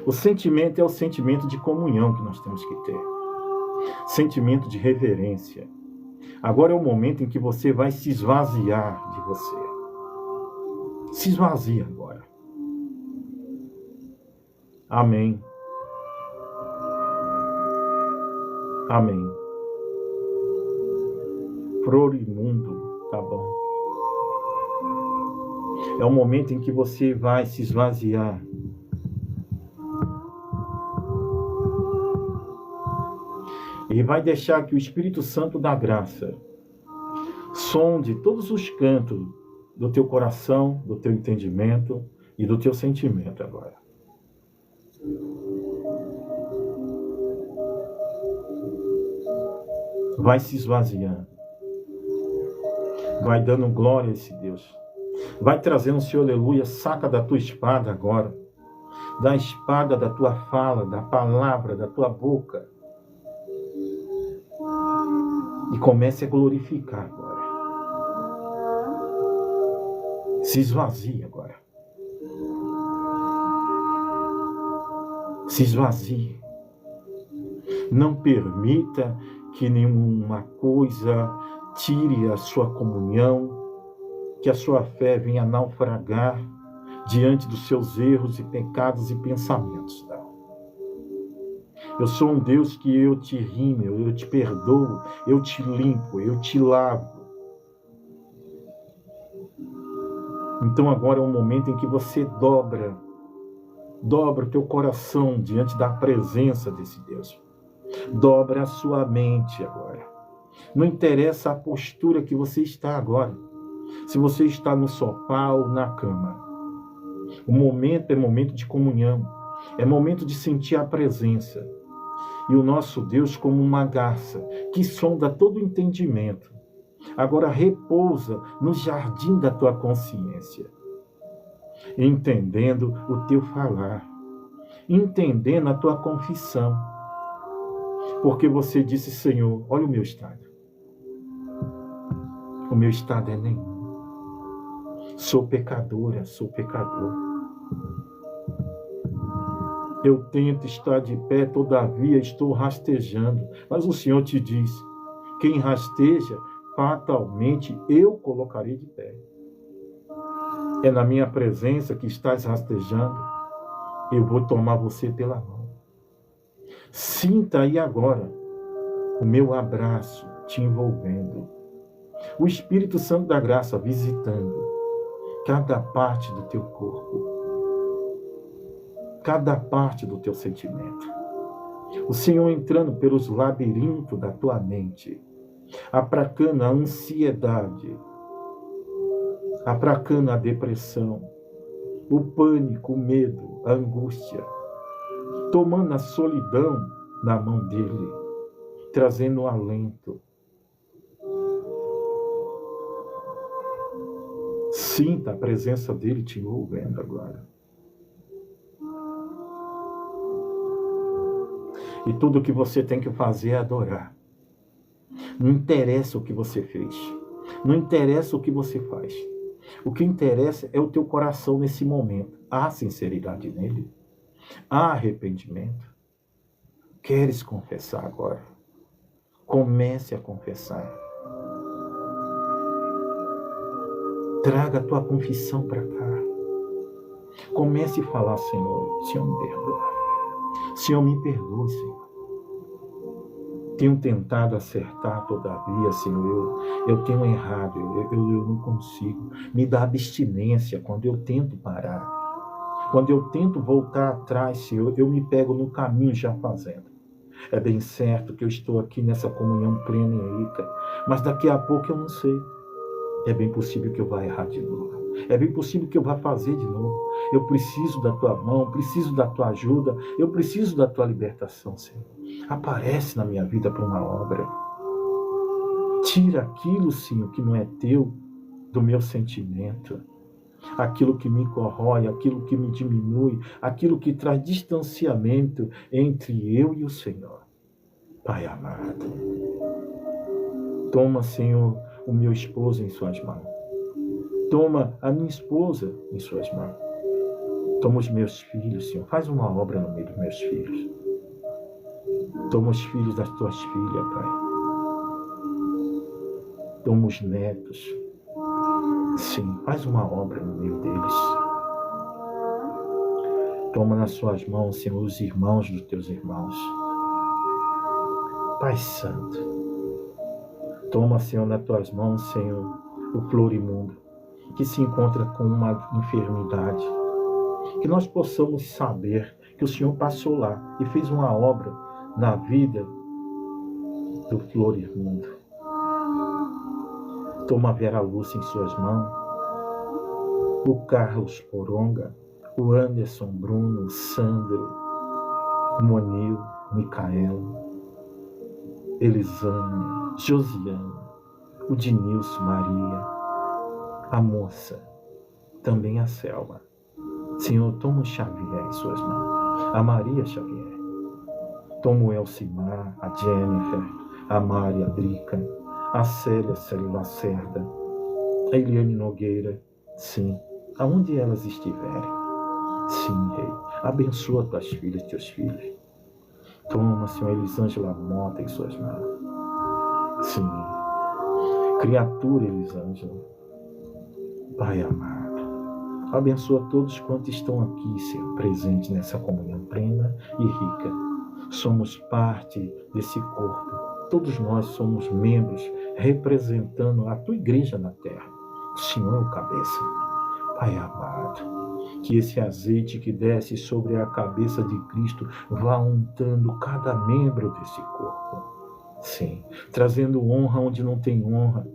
O sentimento é o sentimento de comunhão que nós temos que ter. Sentimento de reverência. Agora é o momento em que você vai se esvaziar de você. Se esvazia agora. Amém. Amém. Florimundo, tá bom. É o momento em que você vai se esvaziar. E vai deixar que o Espírito Santo da graça sonde todos os cantos do teu coração, do teu entendimento e do teu sentimento agora. Vai se esvaziando. Vai dando glória a esse Deus. Vai trazendo o seu aleluia. Saca da tua espada agora. Da espada da tua fala, da palavra, da tua boca. E comece a glorificar agora. Se esvazie agora. Se esvazie. Não permita que nenhuma coisa tire a sua comunhão, que a sua fé venha naufragar diante dos seus erros e pecados e pensamentos. Eu sou um Deus que eu te rimo, eu te perdoo, eu te limpo, eu te lavo. Então agora é um momento em que você dobra o teu coração diante da presença desse Deus. Dobra a sua mente agora. Não interessa a postura que você está agora. Se você está no sofá ou na cama. O momento é momento de comunhão. É momento de sentir a presença. E o nosso Deus, como uma garça que sonda todo entendimento, agora repousa no jardim da tua consciência, entendendo o teu falar, entendendo a tua confissão. Porque você disse: Senhor, olha o meu estado. O meu estado é nenhum. Sou pecadora, sou pecador. Eu tento estar de pé, todavia estou rastejando. Mas o Senhor te diz: quem rasteja, fatalmente eu colocarei de pé. É na minha presença que estás rastejando. Eu vou tomar você pela mão. Sinta aí agora o meu abraço te envolvendo. O Espírito Santo da graça visitando cada parte do teu corpo. Cada parte do teu sentimento. O Senhor entrando pelos labirintos da tua mente, aplacando a ansiedade, aplacando a depressão, o pânico, o medo, a angústia, tomando a solidão na mão dele, trazendo um alento. Sinta a presença dele te envolvendo agora. E tudo que você tem que fazer é adorar. Não interessa o que você fez. Não interessa o que você faz. O que interessa é o teu coração nesse momento. Há sinceridade nele? Há arrependimento? Queres confessar agora? Comece a confessar. Traga a tua confissão para cá. Comece a falar: Senhor, Senhor me perdoa. Senhor, me perdoe, Senhor. Tenho tentado acertar, todavia, Senhor, eu tenho errado, eu não consigo. Me dá abstinência quando eu tento parar. Quando eu tento voltar atrás, Senhor, eu me pego no caminho já fazendo. É bem certo que eu estou aqui nessa comunhão plena e rica, mas daqui a pouco eu não sei. É bem possível que eu vá errar de novo. É bem possível que eu vá fazer de novo. Eu preciso da tua mão, preciso da tua ajuda, eu preciso da tua libertação, Senhor. Aparece na minha vida para uma obra. Tira aquilo, Senhor, que não é teu, do meu sentimento. Aquilo que me corrói, aquilo que me diminui, aquilo que traz distanciamento entre eu e o Senhor. Pai amado, toma, Senhor, o meu esposo em suas mãos. Toma a minha esposa em suas mãos. Toma os meus filhos, Senhor. Faz uma obra no meio dos meus filhos. Toma os filhos das tuas filhas, Pai. Toma os netos. Sim, faz uma obra no meio deles. Toma nas suas mãos, Senhor, os irmãos dos teus irmãos. Pai Santo. Toma, Senhor, nas tuas mãos, Senhor, o Florimundo, que se encontra com uma enfermidade. Que nós possamos saber que o Senhor passou lá e fez uma obra na vida do Florimundo. Toma a Vera Lúcia em suas mãos, o Carlos Poronga, o Anderson Bruno, o Sandro, o Monil, Micael, Elisânia, Josiane, o Dinilson, Maria, a moça, também a Selma. Senhor, toma o Xavier em suas mãos, a Maria Xavier. Toma o Elcimar, a Jennifer, a Maria Drica, a Célia Lacerda, a Eliane Nogueira. Sim, aonde elas estiverem. Sim, Rei, abençoa tuas filhas e teus filhos. Toma, Senhor, Elisângela Mota em suas mãos. Sim, criatura Elisângela. Pai amado, abençoa todos quantos estão aqui, Senhor, presentes nessa comunhão plena e rica. Somos parte desse corpo. Todos nós somos membros representando a tua igreja na terra. O Senhor é o cabeça. Pai amado, que esse azeite que desce sobre a cabeça de Cristo vá untando cada membro desse corpo. Sim, trazendo honra onde não tem honra,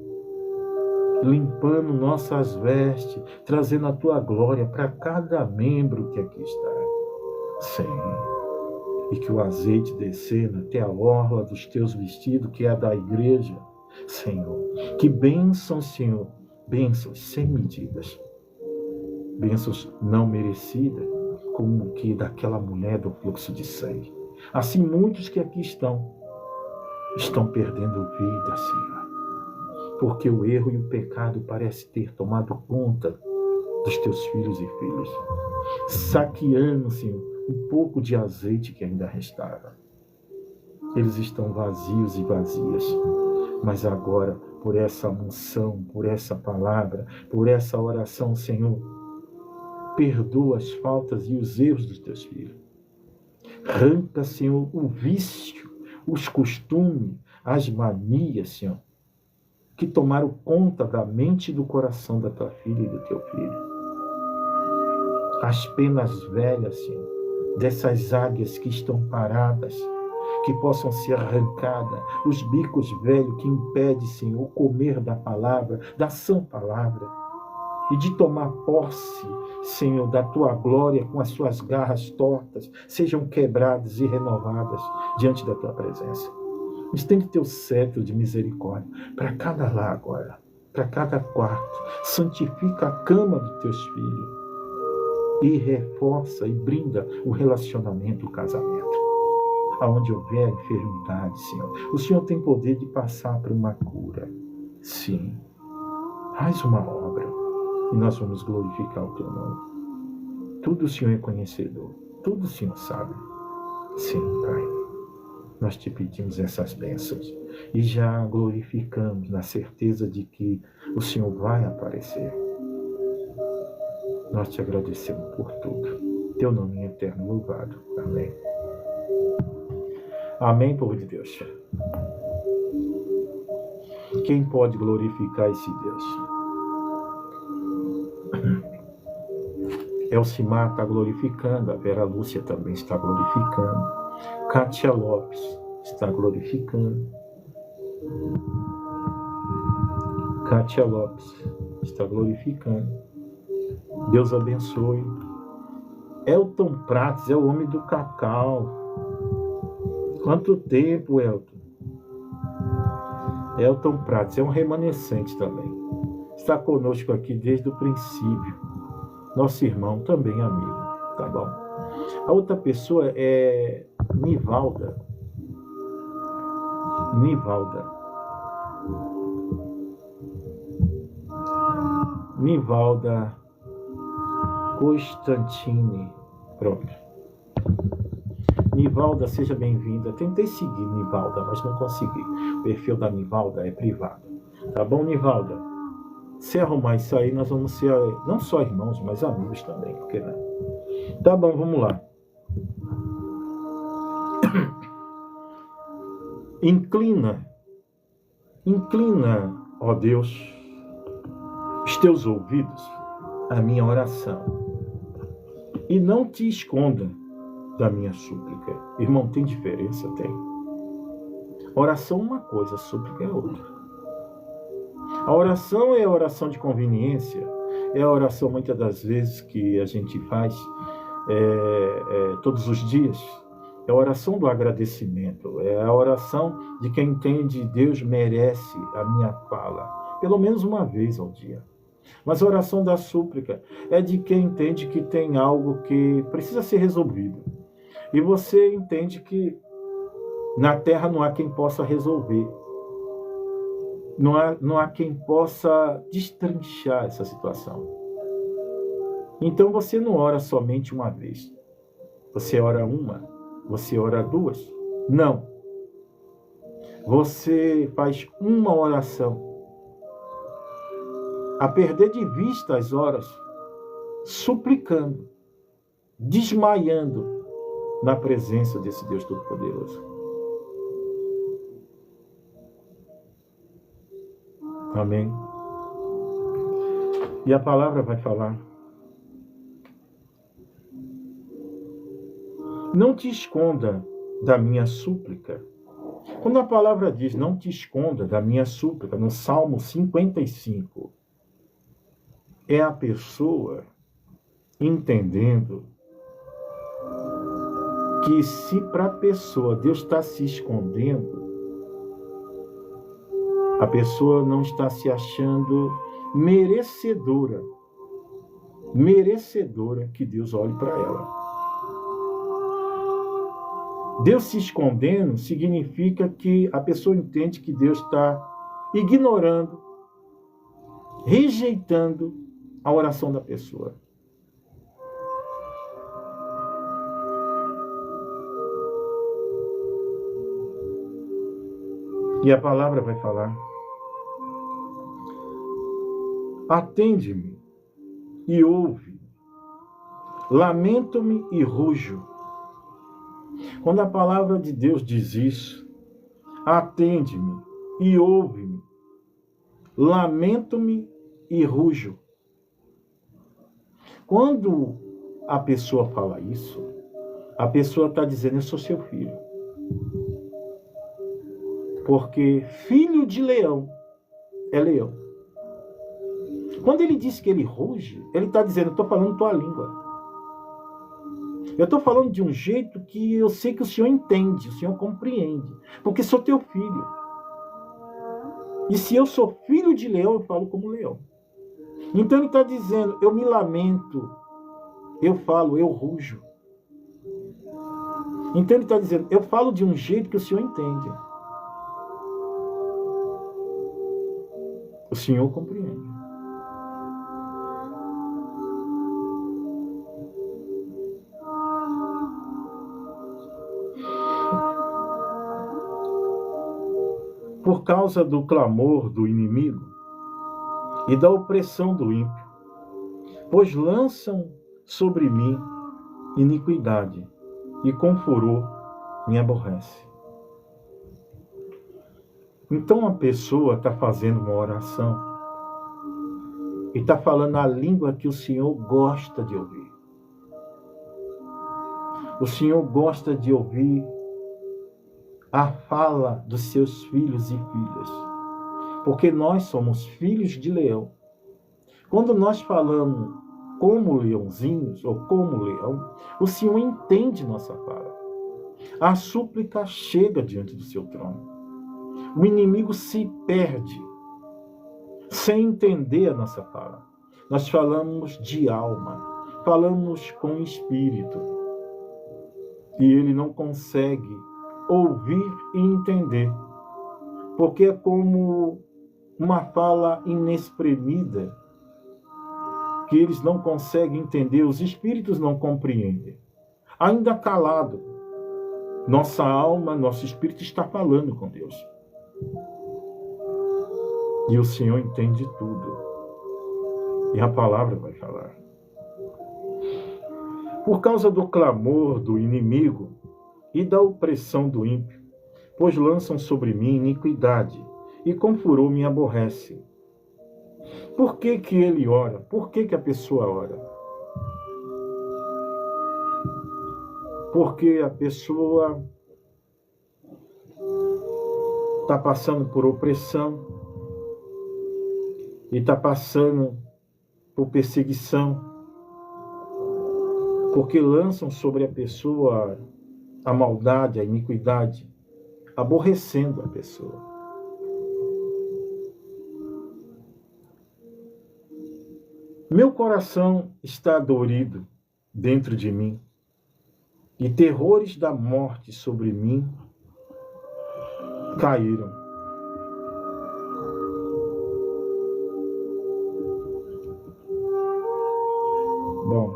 limpando nossas vestes, trazendo a tua glória para cada membro que aqui está. Sim, e que o azeite descendo até a orla dos teus vestidos, que é a da igreja, Senhor. Que bênçãos, Senhor, bênçãos sem medidas, bênçãos não merecidas, como que daquela mulher do fluxo de sangue. Assim, muitos que aqui estão perdendo vida, Senhor, porque o erro e o pecado parece ter tomado conta dos teus filhos e filhas, saqueando, Senhor, um pouco de azeite que ainda restava. Eles estão vazios e vazias, mas agora, por essa unção, por essa palavra, por essa oração, Senhor, perdoa as faltas e os erros dos teus filhos. Arranca, Senhor, o vício, os costumes, as manias, Senhor, que tomaram conta da mente e do coração da tua filha e do teu filho. As penas velhas, Senhor, dessas águias que estão paradas, que possam ser arrancadas, os bicos velhos que impedem, Senhor, o comer da palavra, da sã palavra, e de tomar posse, Senhor, da tua glória com as suas garras tortas, sejam quebradas e renovadas diante da tua presença. Estende teu cetro de misericórdia para cada lar agora, para cada quarto. Santifica a cama dos teus filhos e reforça e brinda o relacionamento, o casamento. Aonde houver enfermidade, Senhor, o Senhor tem poder de passar por uma cura. Sim, faz uma obra e nós vamos glorificar o teu nome. Tudo o Senhor é conhecedor, tudo o Senhor sabe. Sim, Pai, nós te pedimos essas bênçãos e já glorificamos na certeza de que o Senhor vai aparecer. Nós te agradecemos por tudo. Teu nome é eterno louvado. Amém. Amém, povo de Deus. Quem pode glorificar esse Deus? Elcimar está glorificando, a Vera Lúcia também está glorificando, Kátia Lopes está glorificando, Kátia Lopes está glorificando. Deus abençoe. Elton Prates é o homem do cacau. Quanto tempo, Elton? Elton Prates é um remanescente também. Está conosco aqui desde o princípio. Nosso irmão, também amigo. Tá bom? A outra pessoa é Nivalda. Nivalda Constantini. Pronto. Nivalda, seja bem-vinda. Tentei seguir Nivalda, mas não consegui. O perfil da Nivalda é privado. Tá bom, Nivalda? Se arrumar isso aí, nós vamos ser não só irmãos, mas amigos também. Por que não? Tá bom, vamos lá. Inclina, ó Deus, os teus ouvidos à minha oração e não te esconda da minha súplica. Irmão, tem diferença? Tem. Oração é uma coisa, súplica é outra. A oração é a oração de conveniência, é a oração muitas das vezes que a gente faz todos os dias, É a oração do agradecimento, é a oração de quem entende Deus merece a minha fala, pelo menos uma vez ao dia. Mas a oração da súplica é de quem entende que tem algo que precisa ser resolvido. E você entende que na terra não há quem possa resolver. Não há quem possa destrinchar essa situação. Então você não ora somente uma vez. Você ora uma, você ora duas. Não. Você faz uma oração. A perder de vista as horas, suplicando, desmaiando na presença desse Deus Todo-Poderoso. Amém? E a palavra vai falar: não te esconda da minha súplica. Quando a palavra diz não te esconda da minha súplica, no Salmo 55, é a pessoa entendendo que se para a pessoa Deus está se escondendo, a pessoa não está se achando merecedora que Deus olhe para ela. Deus se escondendo significa que a pessoa entende que Deus está ignorando, rejeitando a oração da pessoa. E a palavra vai falar: atende-me e ouve, lamento-me e rujo. Quando a palavra de Deus diz isso, atende-me e ouve-me, lamento-me e rujo. Quando a pessoa fala isso, a pessoa está dizendo: eu sou seu filho. Porque filho de leão é leão. Quando ele diz que ele ruge, ele está dizendo: eu estou falando tua língua. Eu estou falando de um jeito que eu sei que o Senhor entende, o Senhor compreende. Porque sou teu filho. E se eu sou filho de leão, eu falo como leão. Então ele está dizendo: eu me lamento, eu falo, eu rujo. Então ele está dizendo: eu falo de um jeito que o Senhor entende. O Senhor compreende. Por causa do clamor do inimigo e da opressão do ímpio, pois lançam sobre mim iniquidade e com furor me aborrece. Então a pessoa está fazendo uma oração e está falando a língua que o Senhor gosta de ouvir. O Senhor gosta de ouvir a fala dos seus filhos e filhas, porque nós somos filhos de leão. Quando nós falamos como leãozinhos ou como leão, o Senhor entende nossa fala. A súplica chega diante do seu trono. O inimigo se perde sem entender a nossa fala. Nós falamos de alma, falamos com espírito, e ele não consegue ouvir e entender, porque é como uma fala inexprimida, que eles não conseguem entender, os espíritos não compreendem. Ainda calado, nossa alma, nosso espírito está falando com Deus. E o Senhor entende tudo. E a palavra vai falar. Por causa do clamor do inimigo e da opressão do ímpio, pois lançam sobre mim iniquidade, e com furor me aborrece. Por que que ele ora? Por que que a pessoa ora? Porque a pessoa está passando por opressão e está passando por perseguição, porque lançam sobre a pessoa a maldade, a iniquidade, aborrecendo a pessoa. Meu coração está dorido dentro de mim, e terrores da morte sobre mim caíram. Bom,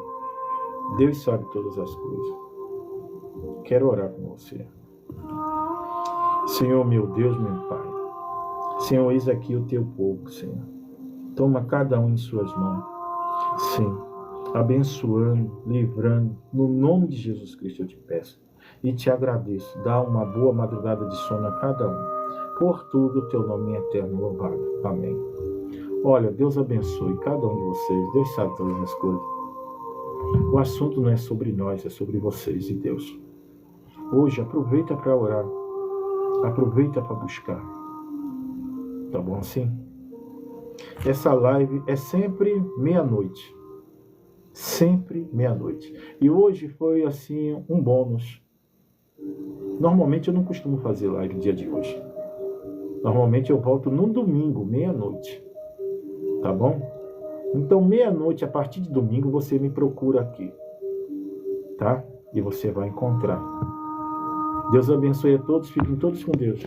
Deus sabe todas as coisas. Quero orar com você. Senhor, meu Deus, meu Pai. Senhor, eis aqui o teu povo, Senhor. Toma cada um em suas mãos. Sim, abençoando, livrando, no nome de Jesus Cristo eu te peço. E te agradeço. Dá uma boa madrugada de sono a cada um. Por tudo o teu nome é eterno louvado. Amém. Olha, Deus abençoe cada um de vocês. Deus sabe todas as coisas. O assunto não é sobre nós, é sobre vocês e Deus. Hoje aproveita para orar. Aproveita para buscar. Tá bom assim? Essa live é sempre meia-noite. Sempre meia-noite. E hoje foi assim um bônus. Normalmente eu não costumo fazer live no dia de hoje. Normalmente eu volto no domingo, meia-noite. Tá bom? Então meia-noite, a partir de domingo, você me procura aqui. Tá? E você vai encontrar. Deus abençoe a todos. Fiquem todos com Deus.